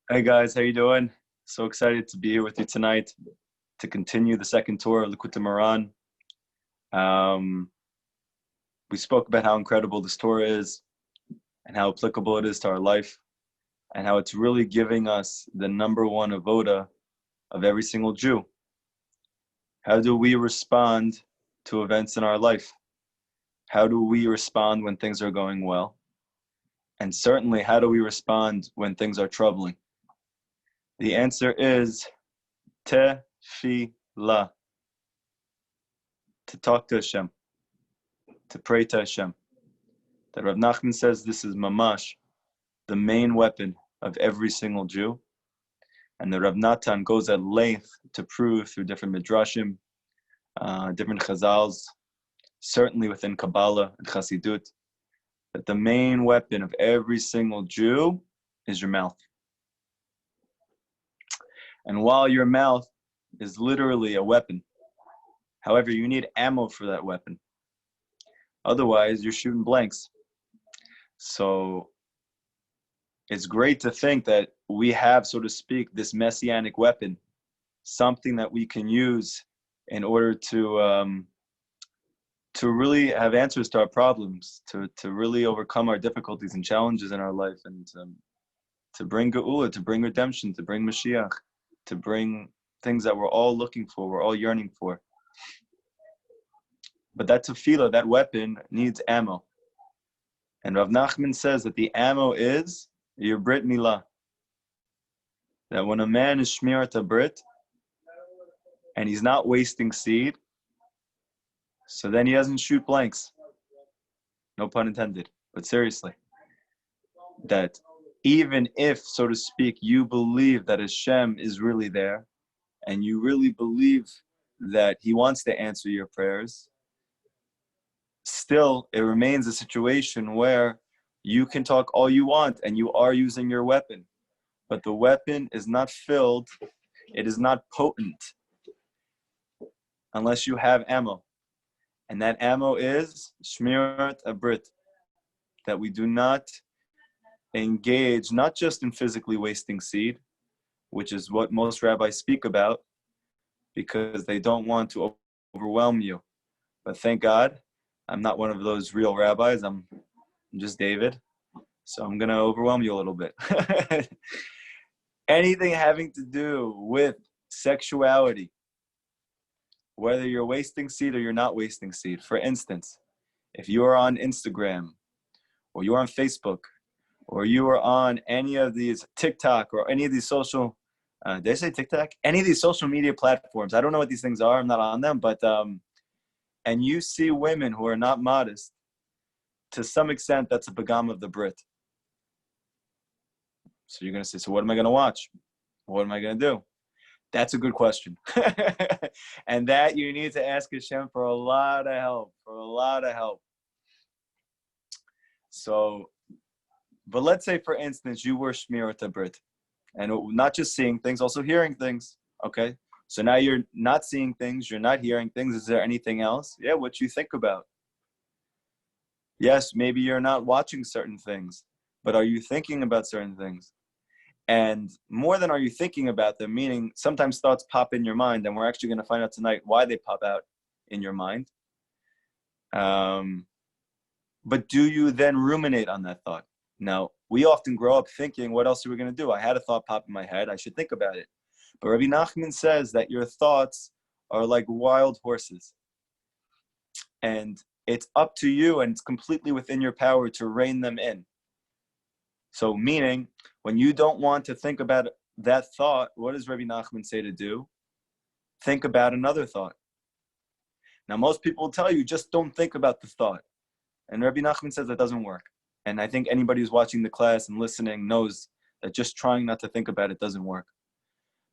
Hey guys, how you doing? So excited to be here with you tonight to continue the second tour of Likutey Moharan. Um, we spoke about how incredible this tour is and how applicable it is to our life and how it's really giving us the number one avoda of every single Jew. How do we respond to events in our life? How do we respond when things are going well? And certainly, how do we respond when things are troubling? The answer is tefillah, to talk to Hashem, to pray to Hashem. That Rav Nachman says this is mamash, the main weapon of every single Jew. And the Rav Natan goes at length to prove through different midrashim, different chazals, certainly within Kabbalah and Chassidut, that the main weapon of every single Jew is your mouth. And while your mouth is literally a weapon, however, you need ammo for that weapon. Otherwise, you're shooting blanks. So it's great to think that we have, so to speak, this messianic weapon, something that we can use in order to really have answers to our problems, to really overcome our difficulties and challenges in our life, and to bring Geula, to bring redemption, to bring Mashiach, to bring things that we're all looking for, we're all yearning for. But that tefillah, that weapon, needs ammo. And Rav Nachman says that the ammo is your Brit Milah. That when a man is shmirat Brit, and he's not wasting seed, so then he doesn't shoot blanks. No pun intended. But seriously, that even if, so to speak, you believe that Hashem is really there, and you really believe that he wants to answer your prayers, still it remains a situation where you can talk all you want and you are using your weapon, but the weapon is not filled, it is not potent unless you have ammo. And that ammo is shmirat abrit, that we do not engage not just in physically wasting seed, which is what most rabbis speak about, because they don't want to overwhelm you. But thank God, I'm not one of those real rabbis. I'm just David. So I'm going to overwhelm you a little bit. Anything having to do with sexuality, whether you're wasting seed or you're not wasting seed. For instance, if you are on Instagram, or you're on Facebook, or you are on any of these TikTok or any of these social, did I say TikTok? Any of these social media platforms. I don't know what these things are. I'm not on them, but and you see women who are not modest, to some extent, that's a pagam of the Brit. So you're going to say, so what am I going to watch? What am I going to do? That's a good question. And that you need to ask Hashem for a lot of help, So, but let's say, for instance, you were shmirat Brit, and not just seeing things, also hearing things, okay? So now you're not seeing things, you're not hearing things. Is there anything else? Yeah, what you think about. Yes, maybe you're not watching certain things, but are you thinking about certain things? And more than are you thinking about them, meaning sometimes thoughts pop in your mind, and we're actually going to find out tonight why they pop out in your mind. But do you then ruminate on that thought? Now, we often grow up thinking, what else are we going to do? I had a thought pop in my head. I should think about it. But Rabbi Nachman says that your thoughts are like wild horses. And it's up to you, and it's completely within your power to rein them in. So meaning, when you don't want to think about that thought, what does Rabbi Nachman say to do? Think about another thought. Now, most people will tell you, just don't think about the thought. And Rabbi Nachman says that doesn't work. And I think anybody who's watching the class and listening knows that just trying not to think about it doesn't work.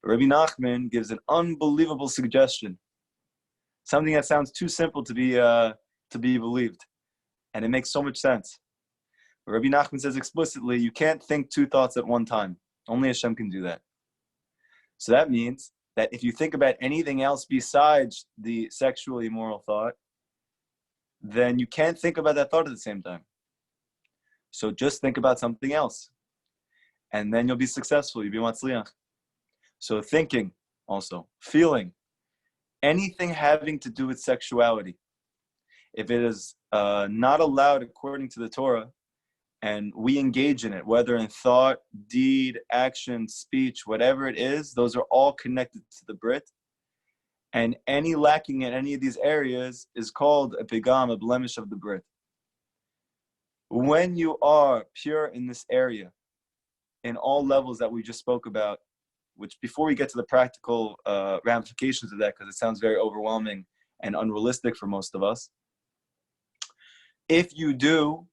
But Rabbi Nachman gives an unbelievable suggestion, something that sounds too simple to be believed, and it makes so much sense. But Rabbi Nachman says explicitly, you can't think two thoughts at one time. Only Hashem can do that. So that means that if you think about anything else besides the sexually immoral thought, then you can't think about that thought at the same time. So just think about something else. and then you'll be successful. You'll be matzliach. So thinking, also feeling, anything having to do with sexuality, if it is not allowed according to the Torah, and we engage in it, whether in thought, deed, action, speech, whatever it is, those are all connected to the Brit. And any lacking in any of these areas is called a pigam, a blemish of the Brit. When you are pure in this area, in all levels that we just spoke about, which before we get to the practical ramifications of that, because it sounds very overwhelming and unrealistic for most of us, if you do,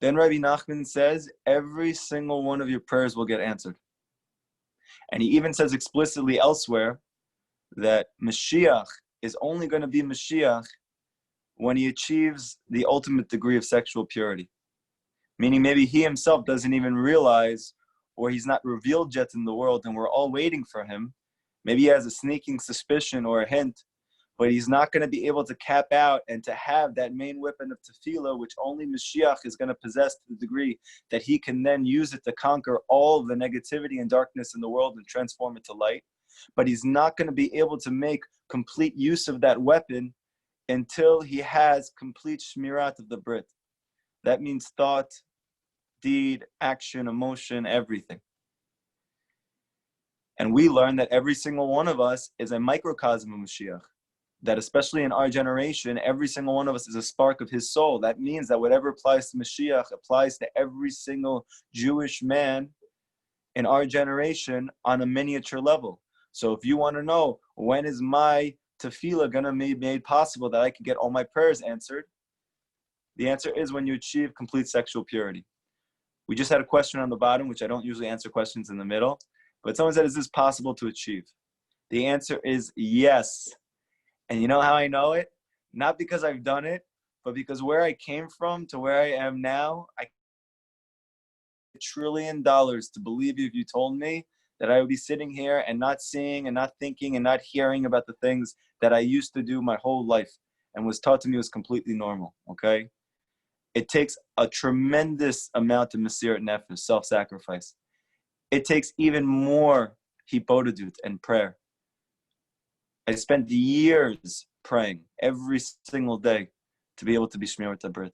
then Rabbi Nachman says every single one of your prayers will get answered. And he even says explicitly elsewhere that Mashiach is only going to be Mashiach when he achieves the ultimate degree of sexual purity. Meaning maybe he himself doesn't even realize, or he's not revealed yet in the world, and we're all waiting for him. Maybe he has a sneaking suspicion or a hint, but he's not going to be able to cap out and to have that main weapon of tefillah, which only Mashiach is going to possess to the degree that he can then use it to conquer all the negativity and darkness in the world and transform it to light. But he's not going to be able to make complete use of that weapon until he has complete shmirat of the Brit. That means thought, deed, action, emotion, everything. And we learn that every single one of us is a microcosm of Mashiach. That especially in our generation, every single one of us is a spark of his soul. That means that whatever applies to Mashiach applies to every single Jewish man in our generation on a miniature level. So if you want to know, when is my tefillah going to be made possible that I can get all my prayers answered? The answer is when you achieve complete sexual purity. We just had a question on the bottom, which I don't usually answer questions in the middle, but someone said, is this possible to achieve? The answer is yes. And you know how I know it? Not because I've done it, but because where I came from to where I am now, I $1 trillion to believe you if you told me that I would be sitting here and not seeing and not thinking and not hearing about the things that I used to do my whole life and was taught to me was completely normal, okay? It takes a tremendous amount of mesirat nefesh, self-sacrifice. It takes even more hipodadut and prayer. I spent years praying every single day to be able to be shmirat habrit.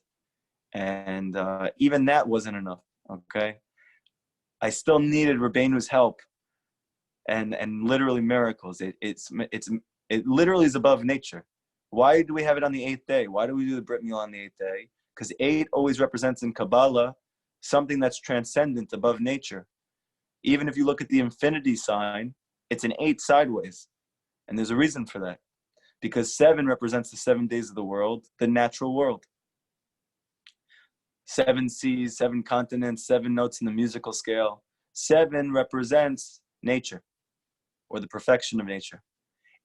And even that wasn't enough, okay? I still needed Rabbeinu's help and literally miracles. It literally is above nature. Why do we have it on the 8th day? Why do we do the Brit Milah on the 8th day? Because 8 always represents in Kabbalah something that's transcendent above nature. Even if you look at the infinity sign, it's an 8 sideways. And there's a reason for that. Because 7 represents the 7 days of the world, the natural world. 7 seas, 7 continents, 7 notes in the musical scale. 7 represents nature, or the perfection of nature.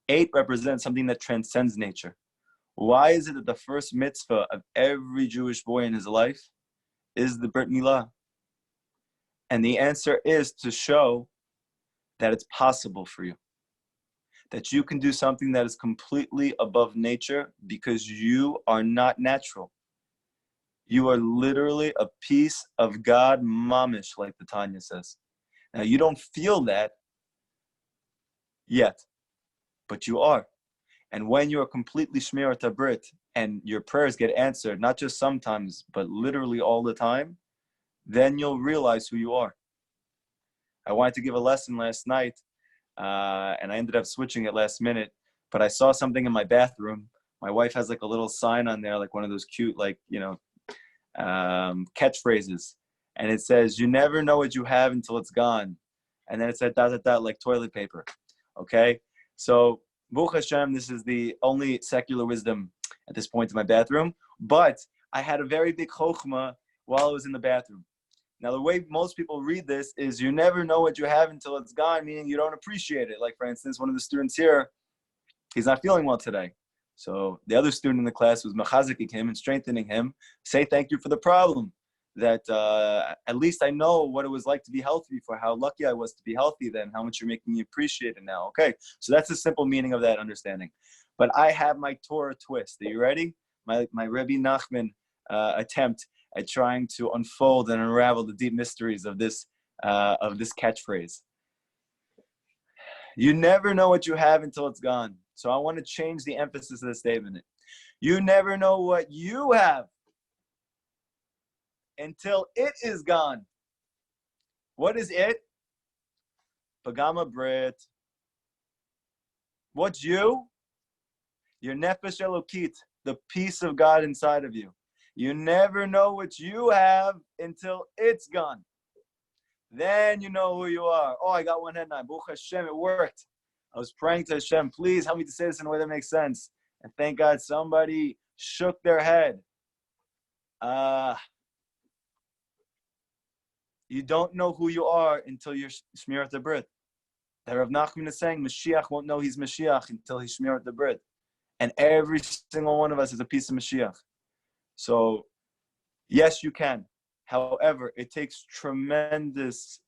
8 represents something that transcends nature. Why is it that the first mitzvah of every Jewish boy in his life is the Brit Milah? And the answer is to show that it's possible for you. That you can do something that is completely above nature because you are not natural. You are literally a piece of God mamish, like the Tanya says. Now, you don't feel that yet, but you are. And when you are completely shmirat habrit and your prayers get answered, not just sometimes, but literally all the time, then you'll realize who you are. I wanted to give a lesson last night, and I ended up switching it last minute, but I saw something in my bathroom. My wife has like a little sign on there, like one of those cute, like, catchphrases. And it says, you never know what you have until it's gone. And then it said, like toilet paper. Okay? So, Baruch Hashem, this is the only secular wisdom at this point in my bathroom. But I had a very big chokhmah while I was in the bathroom. Now, the way most people read this is you never know what you have until it's gone, meaning you don't appreciate it. Like, for instance, one of the students here, he's not feeling well today. So the other student in the class was mechaziking him and strengthening him. Say thank you for the problem. That at least I know what it was like to be healthy before, how lucky I was to be healthy then, how much you're making me appreciate it now. Okay, so that's the simple meaning of that understanding. But I have my Torah twist. Are you ready? My Rabbi Nachman attempt at trying to unfold and unravel the deep mysteries of this of this catchphrase. You never know what you have until it's gone. So I want to change the emphasis of the statement. You never know what you have until it is gone. What is it? Pagama Brit. What's you? Your nefesh elokit, the peace of God inside of you. You never know what you have until it's gone. Then you know who you are. Oh, I got one head nine. Baruch Hashem, it worked. I was praying to Hashem, please help me to say this in a way that makes sense. And thank God somebody shook their head. You don't know who you are until you're Shmirat the Brit. The Rav Nachman is saying Mashiach won't know he's Mashiach until he's Shmirat the Brit. And every single one of us is a piece of Mashiach. So, yes, you can. However, it takes tremendous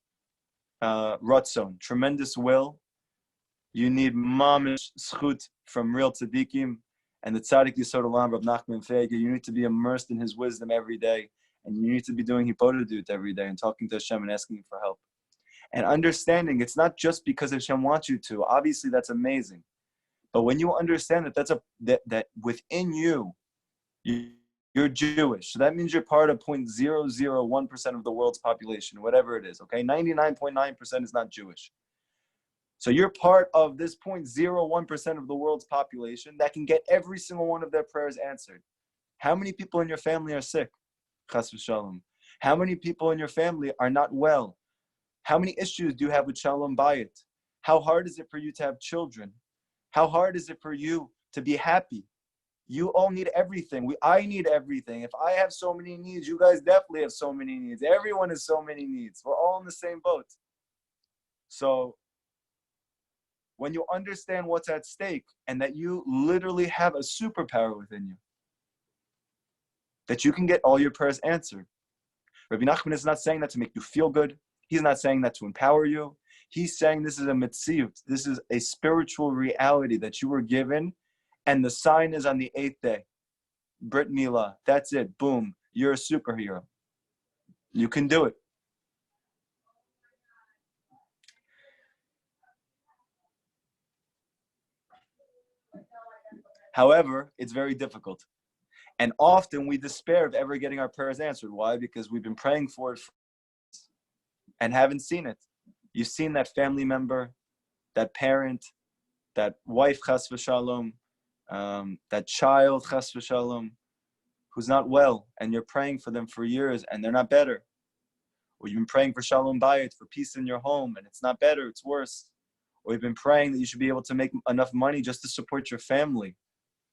ratzon, tremendous will. You need mamish zchut from real tzaddikim. And the tzaddik Yisod Olam, Rav Nachman Feiger, you need to be immersed in his wisdom every day. And you need to be doing hipodadut every day and talking to Hashem and asking for help. And understanding it's not just because Hashem wants you to. Obviously, that's amazing. But when you understand that within you're Jewish. So that means you're part of 0.001% of the world's population, whatever it is, okay? 99.9% is not Jewish. So you're part of this 0.01% of the world's population that can get every single one of their prayers answered. How many people in your family are sick? Chas v'shalom. How many people in your family are not well? How many issues do you have with shalom bayit? How hard is it for you to have children? How hard is it for you to be happy? You all need everything. I need everything. If I have so many needs, you guys definitely have so many needs. Everyone has so many needs. We're all in the same boat. So when you understand what's at stake and that you literally have a superpower within you, that you can get all your prayers answered. Rabbi Nachman is not saying that to make you feel good. He's not saying that to empower you. He's saying this is a mitzvah. This is a spiritual reality that you were given, and the sign is on the 8th day. Brit Milah. That's it. Boom. You're a superhero. You can do it. However, it's very difficult. And often we despair of ever getting our prayers answered. Why? Because we've been praying for it and haven't seen it. You've seen that family member, that parent, that wife, chas v'shalom, that child, chas v'shalom, who's not well, and you're praying for them for years and they're not better. Or you've been praying for shalom bayit, for peace in your home, and it's not better, it's worse. Or you've been praying that you should be able to make enough money just to support your family.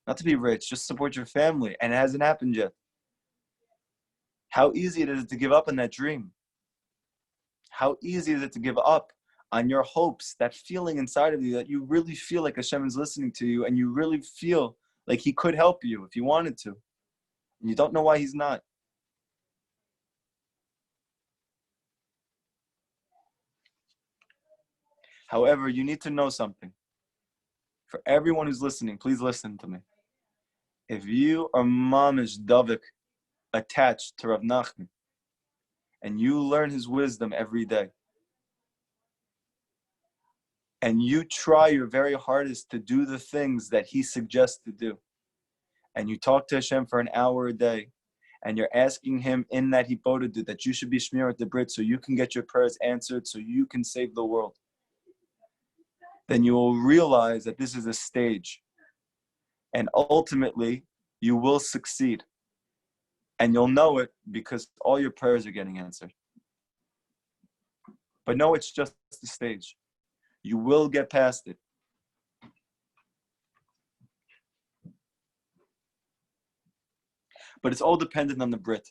Not to be rich, just support your family, and it hasn't happened yet. How easy it is to give up on that dream. How easy is it to give up on your hopes, that feeling inside of you that you really feel like Hashem is listening to you and you really feel like He could help you if He wanted to. And you don't know why He's not. However, you need to know something. For everyone who's listening, please listen to me. If you are mamish davik, attached to Rav Nachman, and you learn his wisdom every day, and you try your very hardest to do the things that he suggests to do, and you talk to Hashem for an hour a day, and you're asking him in that hipodadut that you should be shmirat the Brit so you can get your prayers answered, so you can save the world, then you will realize that this is a stage. And ultimately, you will succeed. And you'll know it because all your prayers are getting answered. But no, it's just the stage. You will get past it. But it's all dependent on the Brit.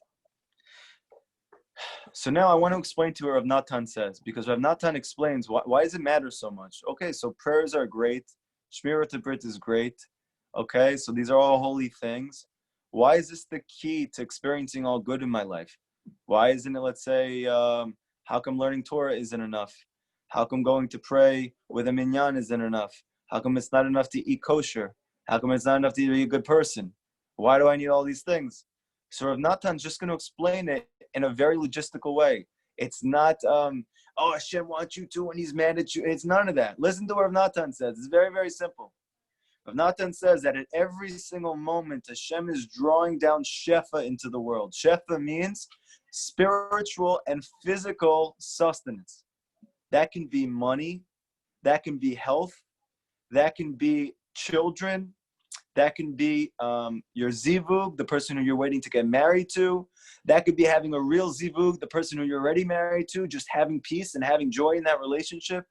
So now I want to explain to you what Rav Natan says, because Rav Natan explains why does it matter so much? Okay, so prayers are great. Shmirat the Brit is great. Okay, so these are all holy things. Why is this the key to experiencing all good in my life? Why isn't it, let's say, how come learning Torah isn't enough? How come going to pray with a minyan isn't enough? How come it's not enough to eat kosher? How come it's not enough to be a good person? Why do I need all these things? So Rav Natan's just going to explain it in a very logistical way. It's not, oh, Hashem wants you to and he's mad at you. It's none of that. Listen to what Rav Natan says. It's very, very simple. Rav Natan says that at every single moment, Hashem is drawing down Shefa into the world. Shefa means spiritual and physical sustenance. That can be money, that can be health, that can be children, that can be your zivug, the person who you're waiting to get married to. That could be having a real zivug, the person who you're already married to, just having peace and having joy in that relationship.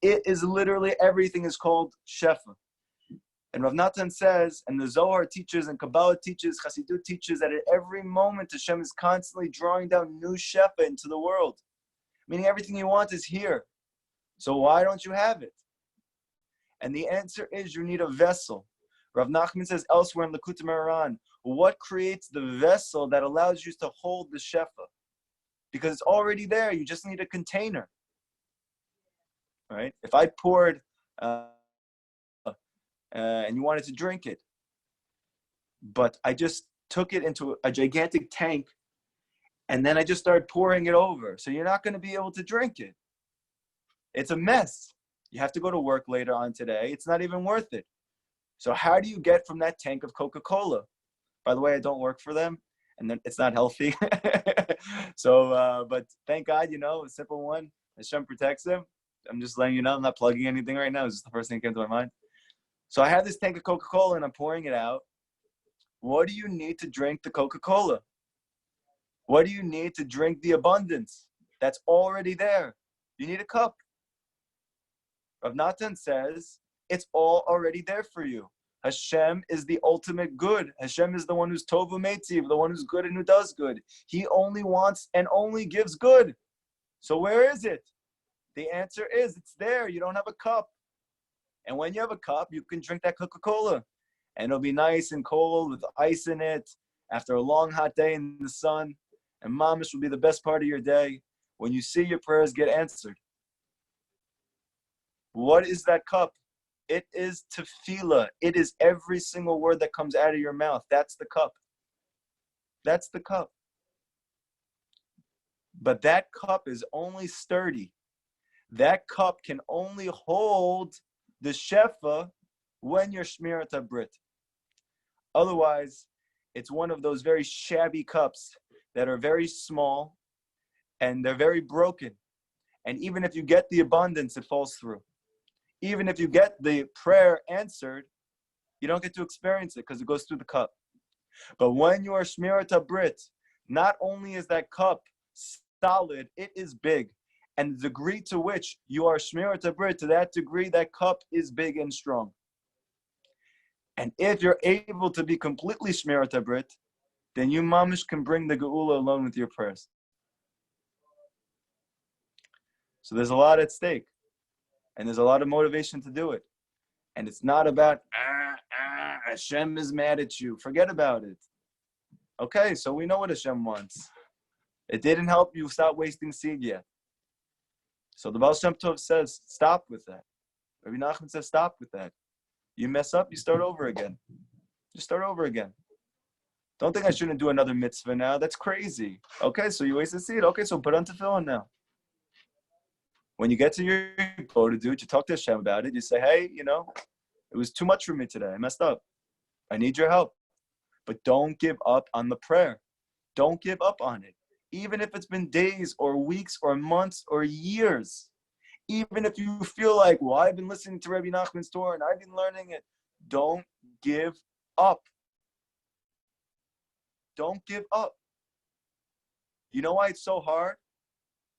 It is literally, everything is called Shefa. And Rav Natan says, and the Zohar teaches, and Kabbalah teaches, Chassidut teaches, that at every moment Hashem is constantly drawing down new Shefa into the world. Meaning everything you want is here. So why don't you have it? And the answer is you need a vessel. Rav Nachman says elsewhere in Likutey Moharan, what creates the vessel that allows you to hold the Shefa? Because it's already there, you just need a container. Right? If I poured and you wanted to drink it, but I just took it into a gigantic tank and then I just started pouring it over, so you're not going to be able to drink it. It's a mess. You have to go to work later on today. It's not even worth it. So how do you get from that tank of Coca-Cola? By the way, I don't work for them, and then it's not healthy. So, but thank God, a simple one. Hashem protects him. I'm just letting you know. I'm not plugging anything right now. It's just the first thing that came to my mind. So I have this tank of Coca-Cola, and I'm pouring it out. What do you need to drink the Coca-Cola? What do you need to drink the abundance that's already there? You need a cup. Rav Natan says, it's all already there for you. Hashem is the ultimate good. Hashem is the one who's Tov U'Meitziv, the one who's good and who does good. He only wants and only gives good. So where is it? The answer is, it's there. You don't have a cup. And when you have a cup, you can drink that Coca-Cola. And it'll be nice and cold with ice in it after a long hot day in the sun. And mamish will be the best part of your day when you see your prayers get answered. What is that cup? It is tefillah. It is every single word that comes out of your mouth. That's the cup. That's the cup. But that cup is only sturdy. That cup can only hold the shefa when you're shmirat habrit. Otherwise, it's one of those very shabby cups that are very small and they're very broken. And even if you get the abundance, it falls through. Even if you get the prayer answered, you don't get to experience it because it goes through the cup. But when you are shmirat habrit, not only is that cup solid, it is big. And the degree to which you are shmirat habrit, to that degree, that cup is big and strong. And if you're able to be completely shmirat habrit, then you mamish can bring the geula alone with your prayers. So there's a lot at stake. And there's a lot of motivation to do it. And it's not about, Hashem is mad at you. Forget about it. Okay, so we know what Hashem wants. It didn't help you stop wasting seed yet. So the Baal Shem Tov says, stop with that. Rabbi Nachman says, stop with that. You mess up, you start over again. Just start over again. Don't think I shouldn't do another mitzvah now. That's crazy. Okay, so you wasted seed. Okay, so put on tefillin now. When you get to your go to do it, you talk to Hashem about it. You say, hey, it was too much for me today. I messed up. I need your help. But don't give up on the prayer. Don't give up on it. Even if it's been days or weeks or months or years. Even if you feel like, well, I've been listening to Rabbi Nachman's Torah and I've been learning it. Don't give up. Don't give up. You know why it's so hard?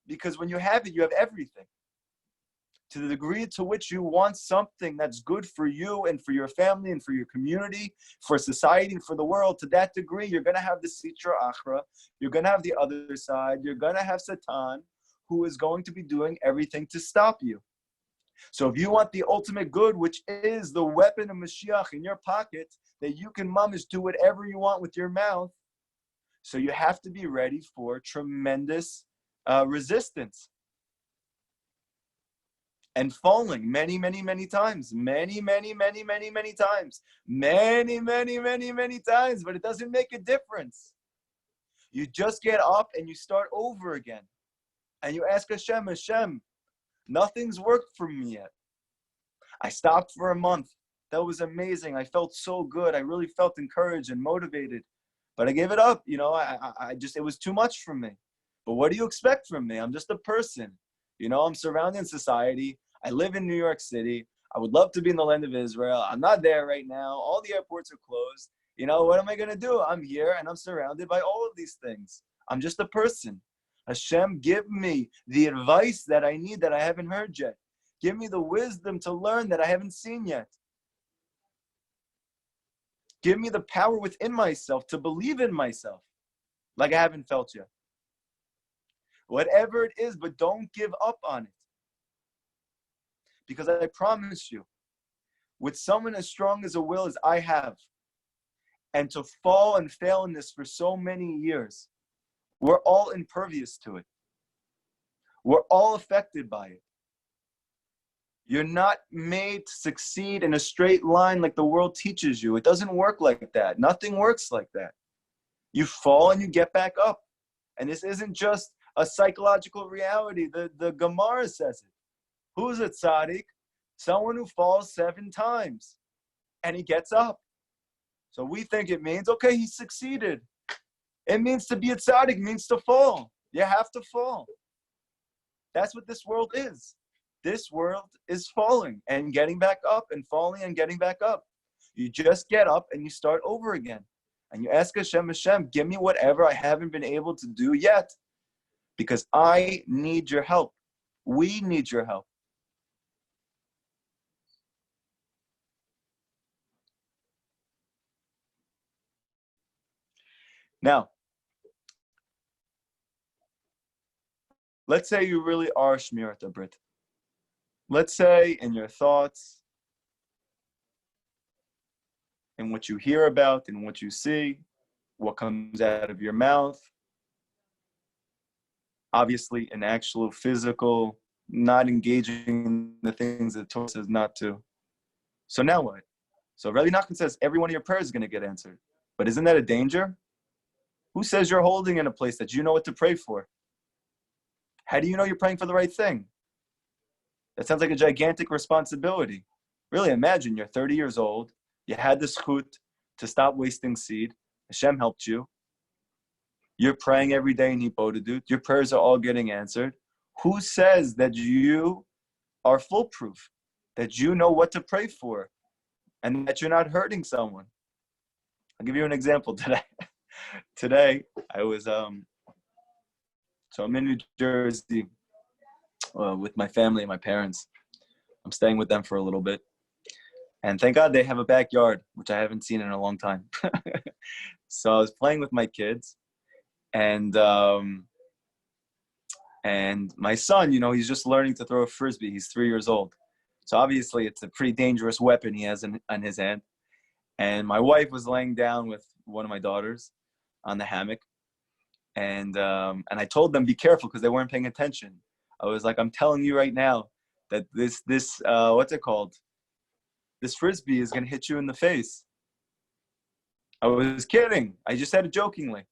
Because when you have it, you have everything. To the degree to which you want something that's good for you and for your family and for your community, for society and for the world, to that degree, you're going to have the Sitra Achra, you're going to have the other side, you're going to have Satan, who is going to be doing everything to stop you. So if you want the ultimate good, which is the weapon of Mashiach in your pocket, that you can mamish do whatever you want with your mouth, so you have to be ready for tremendous resistance and falling many, many, many times, many, many, many, many, many times, many, many, many, many times, but it doesn't make a difference. You just get up and you start over again. And you ask Hashem, nothing's worked for me yet. I stopped for a month. That was amazing. I felt so good. I really felt encouraged and motivated. But I gave it up. I just, it was too much for me. But what do you expect from me? I'm just a person. I'm surrounded in society. I live in New York City. I would love to be in the land of Israel. I'm not there right now. All the airports are closed. What am I going to do? I'm here and I'm surrounded by all of these things. I'm just a person. Hashem, give me the advice that I need that I haven't heard yet. Give me the wisdom to learn that I haven't seen yet. Give me the power within myself to believe in myself like I haven't felt yet. Whatever it is, but don't give up on it. Because I promise you, with someone as strong as a will as I have, and to fall and fail in this for so many years, we're all impervious to it. We're all affected by it. You're not made to succeed in a straight line like the world teaches you. It doesn't work like that. Nothing works like that. You fall and you get back up. And this isn't just a psychological reality. The Gemara says it. Who's a tzaddik? Someone who falls 7 times and he gets up. So we think it means, okay, he succeeded. It means to be a tzaddik, means to fall. You have to fall. That's what this world is. This world is falling and getting back up and falling and getting back up. You just get up and you start over again. And you ask Hashem, give me whatever I haven't been able to do yet. Because I need your help. We need your help. Now, let's say you really are Shmirat HaBrit. Let's say in your thoughts, in what you hear about, in what you see, what comes out of your mouth, obviously an actual physical, not engaging in the things that Torah says not to. So now what? So Rabbi Nachman says every one of your prayers is going to get answered. But isn't that a danger? Who says you're holding in a place that you know what to pray for? How do you know you're praying for the right thing? That sounds like a gigantic responsibility. Really, imagine you're 30 years old. You had the zchut to stop wasting seed. Hashem helped you. You're praying every day in Hibodedut. Your prayers are all getting answered. Who says that you are foolproof? That you know what to pray for? And that you're not hurting someone? I'll give you an example today. Today, I was, so I'm in New Jersey with my family and my parents. I'm staying with them for a little bit. And thank God they have a backyard, which I haven't seen in a long time. So I was playing with my kids. And my son, he's just learning to throw a frisbee. He's 3 years old. So obviously it's a pretty dangerous weapon he has on his hand. And my wife was laying down with one of my daughters on the hammock. And I told them, be careful, because they weren't paying attention. I was like, I'm telling you right now that this what's it called? This frisbee is going to hit you in the face. I was kidding. I just said it jokingly.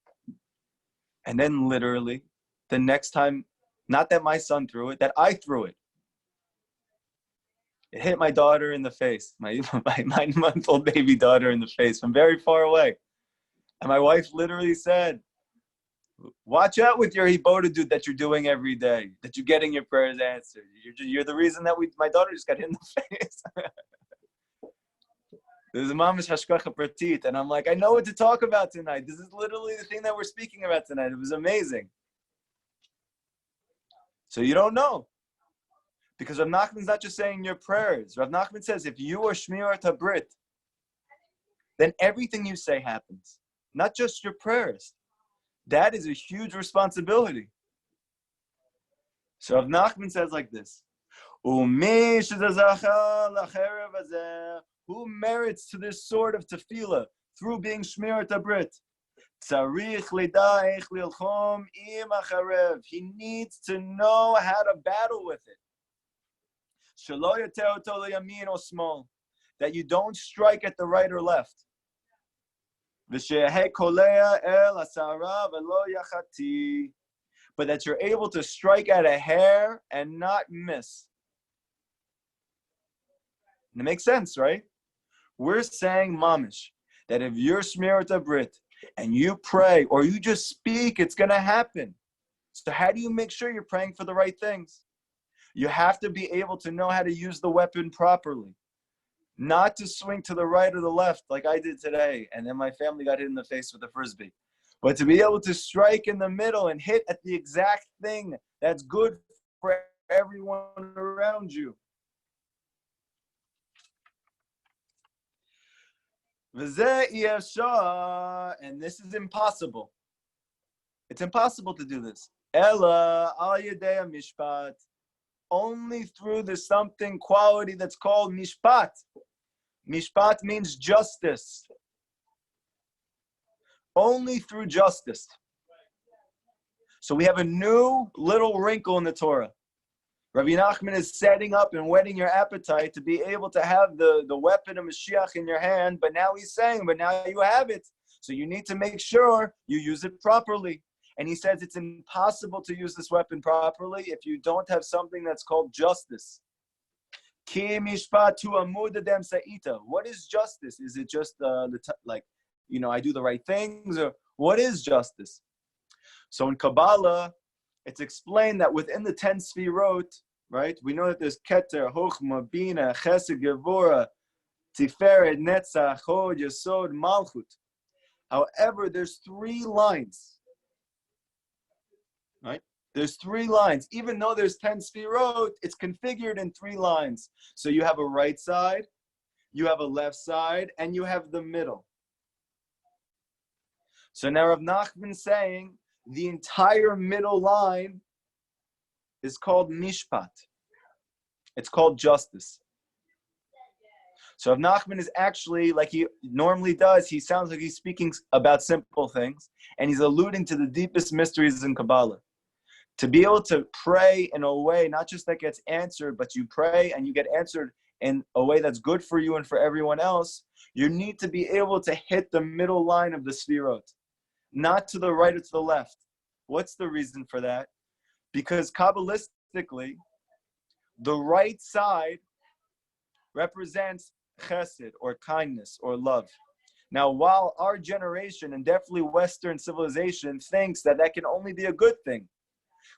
And then literally the next time, not that my son threw it, that I threw it. It hit my daughter in the face, my 9-month-old baby daughter in the face from very far away. And my wife literally said, watch out with your hibodedut that you're doing every day, that you're getting your prayers answered. You're the reason that my daughter just got hit in the face. There's a mamish hashkacha pratit, and I'm like, I know what to talk about tonight. This is literally the thing that we're speaking about tonight. It was amazing. So you don't know. Because Rav Nachman's not just saying your prayers. Rav Nachman says, if you are Shmirat HaBrit, then everything you say happens. Not just your prayers. That is a huge responsibility. So Rav Nachman says like this, who merits to this sort of tefillah through being Shmirat HaBrit? He needs to know how to battle with it. That you don't strike at the right or left. but that you're able to strike at a hair and not miss. And it makes sense, right? We're saying, mamish, that if you're Shmirat Brit and you pray or you just speak, it's going to happen. So how do you make sure you're praying for the right things? You have to be able to know how to use the weapon properly. Not to swing to the right or the left like I did today, and then my family got hit in the face with a frisbee. But to be able to strike in the middle and hit at the exact thing that's good for everyone around you. And this is impossible. It's impossible to do this. Ella al yedei mishpat. Only through the something quality that's called mishpat. Mishpat means justice. Only through justice. So we have a new little wrinkle in the Torah. Rabbi Nachman is setting up and whetting your appetite to be able to have the weapon of Mashiach in your hand, but now he's saying, but now you have it. So you need to make sure you use it properly. And he says it's impossible to use this weapon properly if you don't have something that's called justice. What is justice? Is it just I do the right things? Or what is justice? So in Kabbalah, it's explained that within the 10 Sfirot, right, we know that there's Keter, Chochma, Bina, Chesed, Gevura, Tiferet, Netzach, Hod, Yesod, Malchut. However, there's 3 lines. Right? There's 3 lines. Even though there's 10 Sfirot, it's configured in 3 lines. So you have a right side, you have a left side, and you have the middle. So now Rav Nachman saying the entire middle line is called mishpat. It's called justice. So Rav Nachman is actually, like he normally does, he sounds like he's speaking about simple things, and he's alluding to the deepest mysteries in Kabbalah. To be able to pray in a way, not just that gets answered, but you pray and you get answered in a way that's good for you and for everyone else, you need to be able to hit the middle line of the Sfirot, not to the right or to the left. What's the reason for that? Because Kabbalistically, the right side represents chesed, or kindness, or love. Now, while our generation, and definitely Western civilization, thinks that can only be a good thing,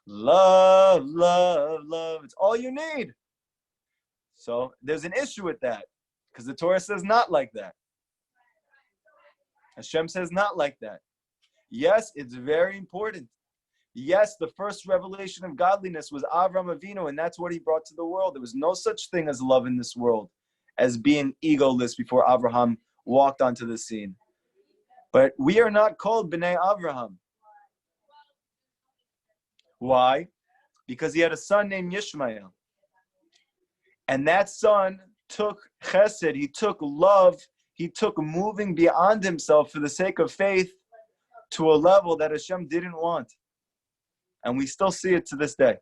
love, love, love, it's all you need. So there's an issue with that, because the Torah says not like that. Hashem says not like that. Yes, it's very important. Yes, the first revelation of godliness was Avraham Avinu, and that's what he brought to the world. There was no such thing as love in this world, as being egoless before Avraham walked onto the scene. But we are not called Bnei Avraham. Why? Because he had a son named Yishmael. And that son took chesed, he took love, he took moving beyond himself for the sake of faith to a level that Hashem didn't want. And we still see it to this day.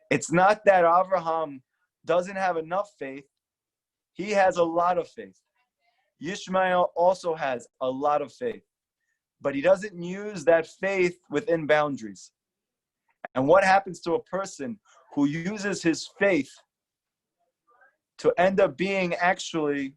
It's not that Avraham doesn't have enough faith. He has a lot of faith. Yishmael also has a lot of faith. But he doesn't use that faith within boundaries. And what happens to a person who uses his faith to end up being actually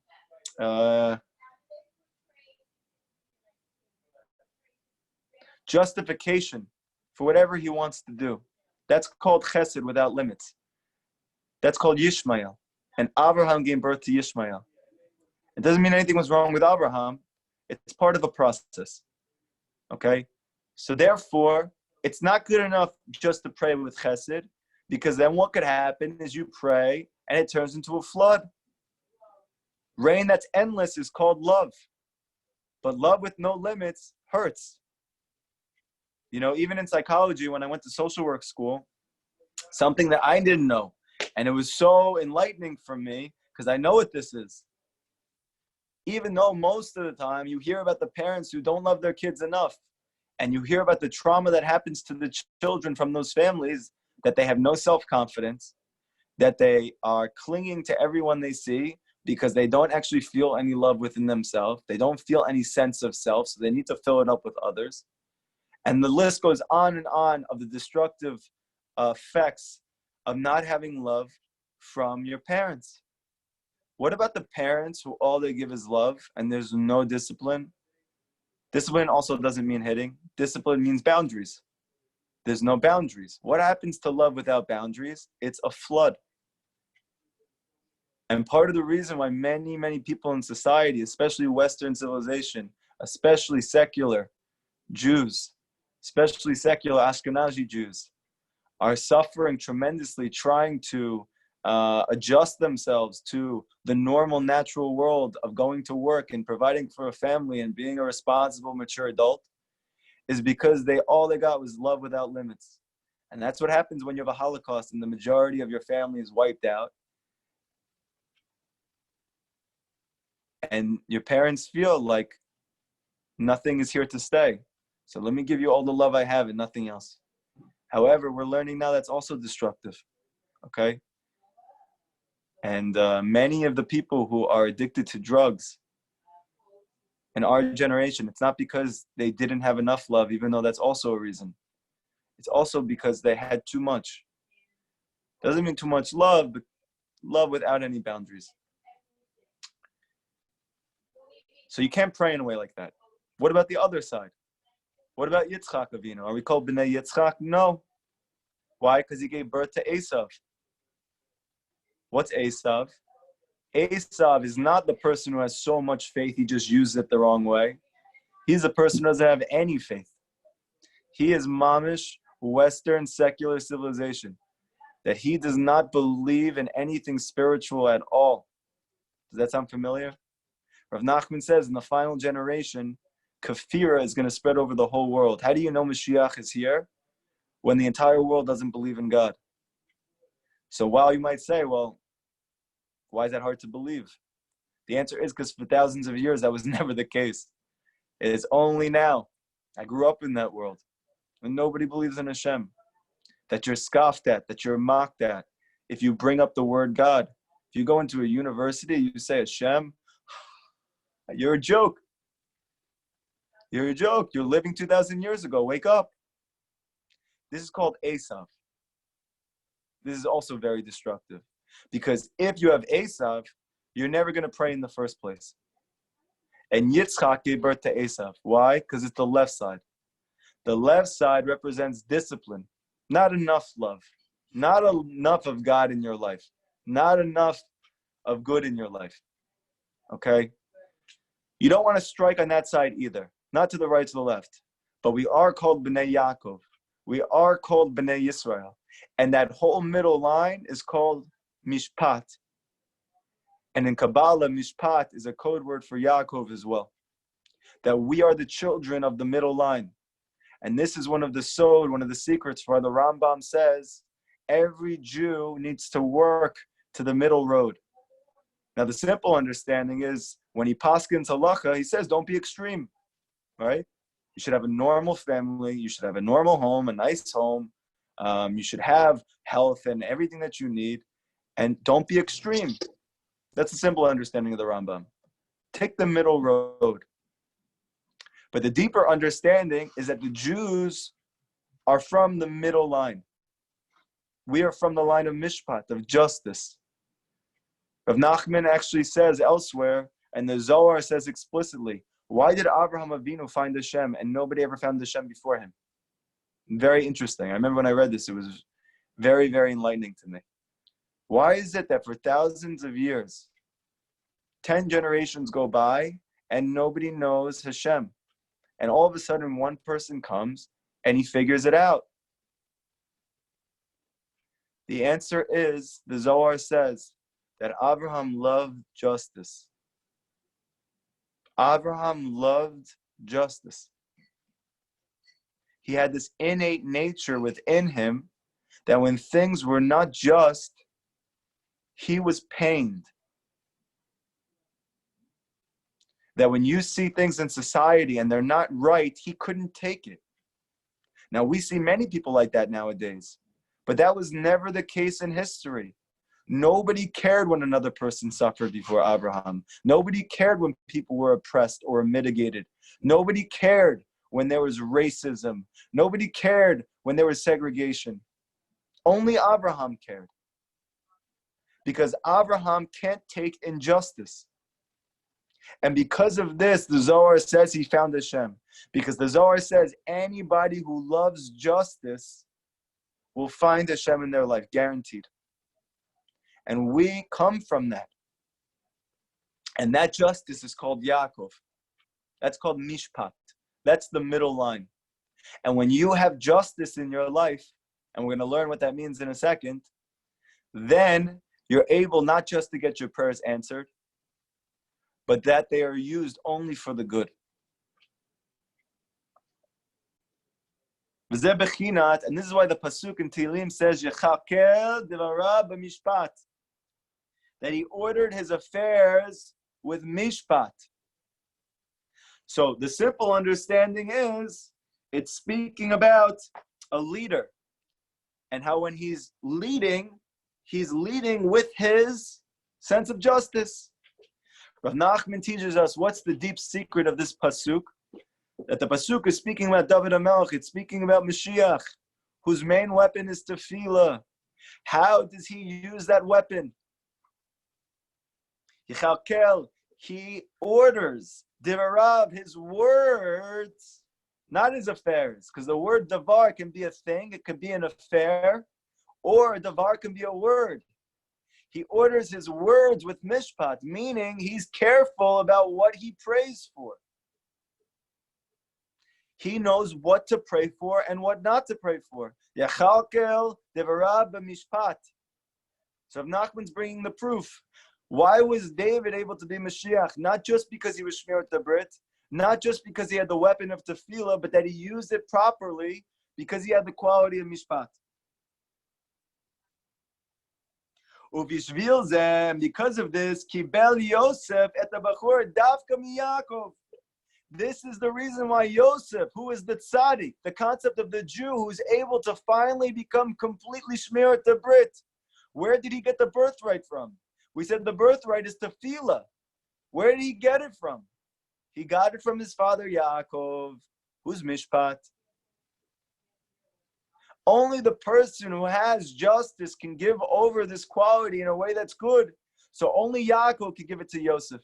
justification for whatever he wants to do? That's called chesed without limits. That's called Yishmael. And Avraham gave birth to Yishmael. It doesn't mean anything was wrong with Avraham. It's part of a process. Okay? So therefore, it's not good enough just to pray with chesed, because then what could happen is you pray and it turns into a flood. Rain that's endless is called love. But love with no limits hurts. You know, even in psychology, when I went to social work school, something that I didn't know, and it was so enlightening for me, because I know what this is. Even though most of the time you hear about the parents who don't love their kids enough, and you hear about the trauma that happens to the children from those families, that they have no self-confidence, that they are clinging to everyone they see because they don't actually feel any love within themselves. They don't feel any sense of self, so they need to fill it up with others. And the list goes on and on of the destructive effects of not having love from your parents. What about the parents who all they give is love and there's no discipline? Discipline also doesn't mean hitting. Discipline means boundaries. There's no boundaries. What happens to love without boundaries? It's a flood. And part of the reason why many, many people in society, especially Western civilization, especially secular Jews, especially secular Ashkenazi Jews, are suffering tremendously trying to adjust themselves to the normal, natural world of going to work and providing for a family and being a responsible, mature adult, is because all they got was love without limits. And that's what happens when you have a Holocaust and the majority of your family is wiped out. And your parents feel like nothing is here to stay. So let me give you all the love I have and nothing else. However, we're learning now that's also destructive, okay? And many of the people who are addicted to drugs in our generation, it's not because they didn't have enough love, even though that's also a reason. It's also because they had too much. Doesn't mean too much love, but love without any boundaries. So you can't pray in a way like that. What about the other side? What about Yitzchak Avinu? Are we called B'nai Yitzchak? No. Why? Because he gave birth to Esav. What's Esav? Esav is not the person who has so much faith he just uses it the wrong way. He's a person who doesn't have any faith. He is mamish Western secular civilization, that he does not believe in anything spiritual at all. Does that sound familiar? Rav Nachman says in the final generation, kafira is going to spread over the whole world. How do you know Mashiach is here? When the entire world doesn't believe in God. So while you might say, well, why is that hard to believe? The answer is because for thousands of years, that was never the case. It is only now. I grew up in that world. And nobody believes in Hashem. That you're scoffed at, that you're mocked at. If you bring up the word God, if you go into a university, you say Hashem, you're a joke. You're a joke. You're living 2,000 years ago. Wake up. This is called Esav. This is also very destructive. Because if you have Esav, you're never going to pray in the first place. And Yitzchak gave birth to Esav. Why? Because it's the left side. The left side represents discipline. Not enough love. Not enough of God in your life. Not enough of good in your life. Okay? You don't want to strike on that side either. Not to the right, to the left. But we are called B'nai Yaakov. We are called B'nai Yisrael. And that whole middle line is called Mishpat. And in Kabbalah, Mishpat is a code word for Yaakov as well. That we are the children of the middle line. And this is one of the secrets why the Rambam says every Jew needs to work to the middle road. Now the simple understanding is when he paskins halacha, he says don't be extreme, right? You should have a normal family. You should have a normal home, a nice home. You should have health and everything that you need. And don't be extreme. That's a simple understanding of the Rambam. Take the middle road. But the deeper understanding is that the Jews are from the middle line. We are from the line of mishpat, of justice. Rav Nachman actually says elsewhere, and the Zohar says explicitly, why did Avraham Avinu find Hashem and nobody ever found Hashem before him? Very interesting. I remember when I read this, it was very, very enlightening to me. Why is it that for thousands of years, 10 generations go by and nobody knows Hashem? And all of a sudden one person comes and he figures it out. The answer is, the Zohar says, that Avraham loved justice. Avraham loved justice. He had this innate nature within him that when things were not just, he was pained. That when you see things in society and they're not right, he couldn't take it. Now, we see many people like that nowadays, but that was never the case in history. Nobody cared when another person suffered before Abraham. Nobody cared when people were oppressed or mitigated. Nobody cared when there was racism. Nobody cared when there was segregation. Only Avraham cared. Because Avraham can't take injustice. And because of this, the Zohar says he found Hashem. Because the Zohar says anybody who loves justice will find Hashem in their life, guaranteed. And we come from that. And that justice is called Yaakov. That's called Mishpat. That's the middle line. And when you have justice in your life, and we're going to learn what that means in a second, then you're able not just to get your prayers answered, but that they are used only for the good. And this is why the pasuk in Tehillim says, "Yechakel devarav b'mishpat," that he ordered his affairs with mishpat. So the simple understanding is, it's speaking about a leader, and how when he's leading with his sense of justice. Rav Nachman teaches us what's the deep secret of this pasuk. That the pasuk is speaking about David HaMelech. It's speaking about Mashiach, whose main weapon is tefillah. How does he use that weapon? Yichalkel, he orders, divarav, his words, not his affairs, because the word davar can be a thing, it could be an affair, or davar can be a word. He orders his words with mishpat, meaning he's careful about what he prays for. He knows what to pray for and what not to pray for. Yachalkel devarav b'mishpat. So Nachman's bringing the proof. Why was David able to be Mashiach? Not just because he was Shmirat Brit, not just because he had the weapon of tefillah, but that he used it properly because he had the quality of mishpat. Because of this, Kibel Yosef et Bachur Davka Miyakov. This is the reason why Yosef, who is the tzaddik, the concept of the Jew who's able to finally become completely Shmirat Brit. Where did he get the birthright from? We said the birthright is tefillah. Where did he get it from? He got it from his father Yaakov, who's mishpat. Only the person who has justice can give over this quality in a way that's good. So only Yaakov can give it to Yosef.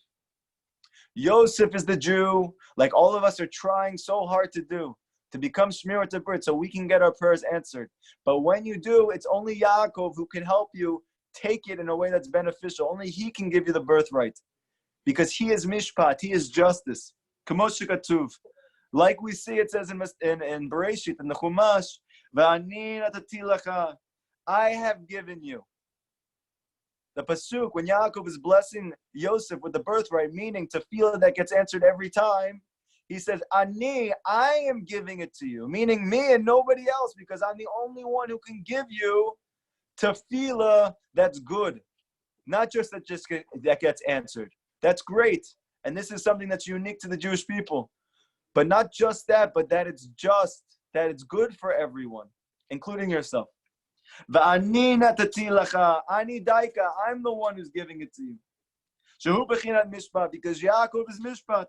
Yosef is the Jew, like all of us are trying so hard to do, to become Shmirat Brit so we can get our prayers answered. But when you do, it's only Yaakov who can help you take it in a way that's beneficial. Only he can give you the birthright. Because he is mishpat, he is justice. Kamosh Katuv. Like we see, it says in Bereshit, in the Chumash, V'ani natati lecha, I have given you. The pasuk, when Yaakov is blessing Yosef with the birthright, meaning tefillah that gets answered every time, he says, Ani, I am giving it to you, meaning me and nobody else, because I'm the only one who can give you tefillah that's good. Not just that gets answered. That's great. And this is something that's unique to the Jewish people. But not just that, but that it's just, that it's good for everyone, including yourself. V'ani natati lecha, ani daika, I'm the one who's giving it to you. Shehu bechinat mishpat, because Yaakov is mishpat.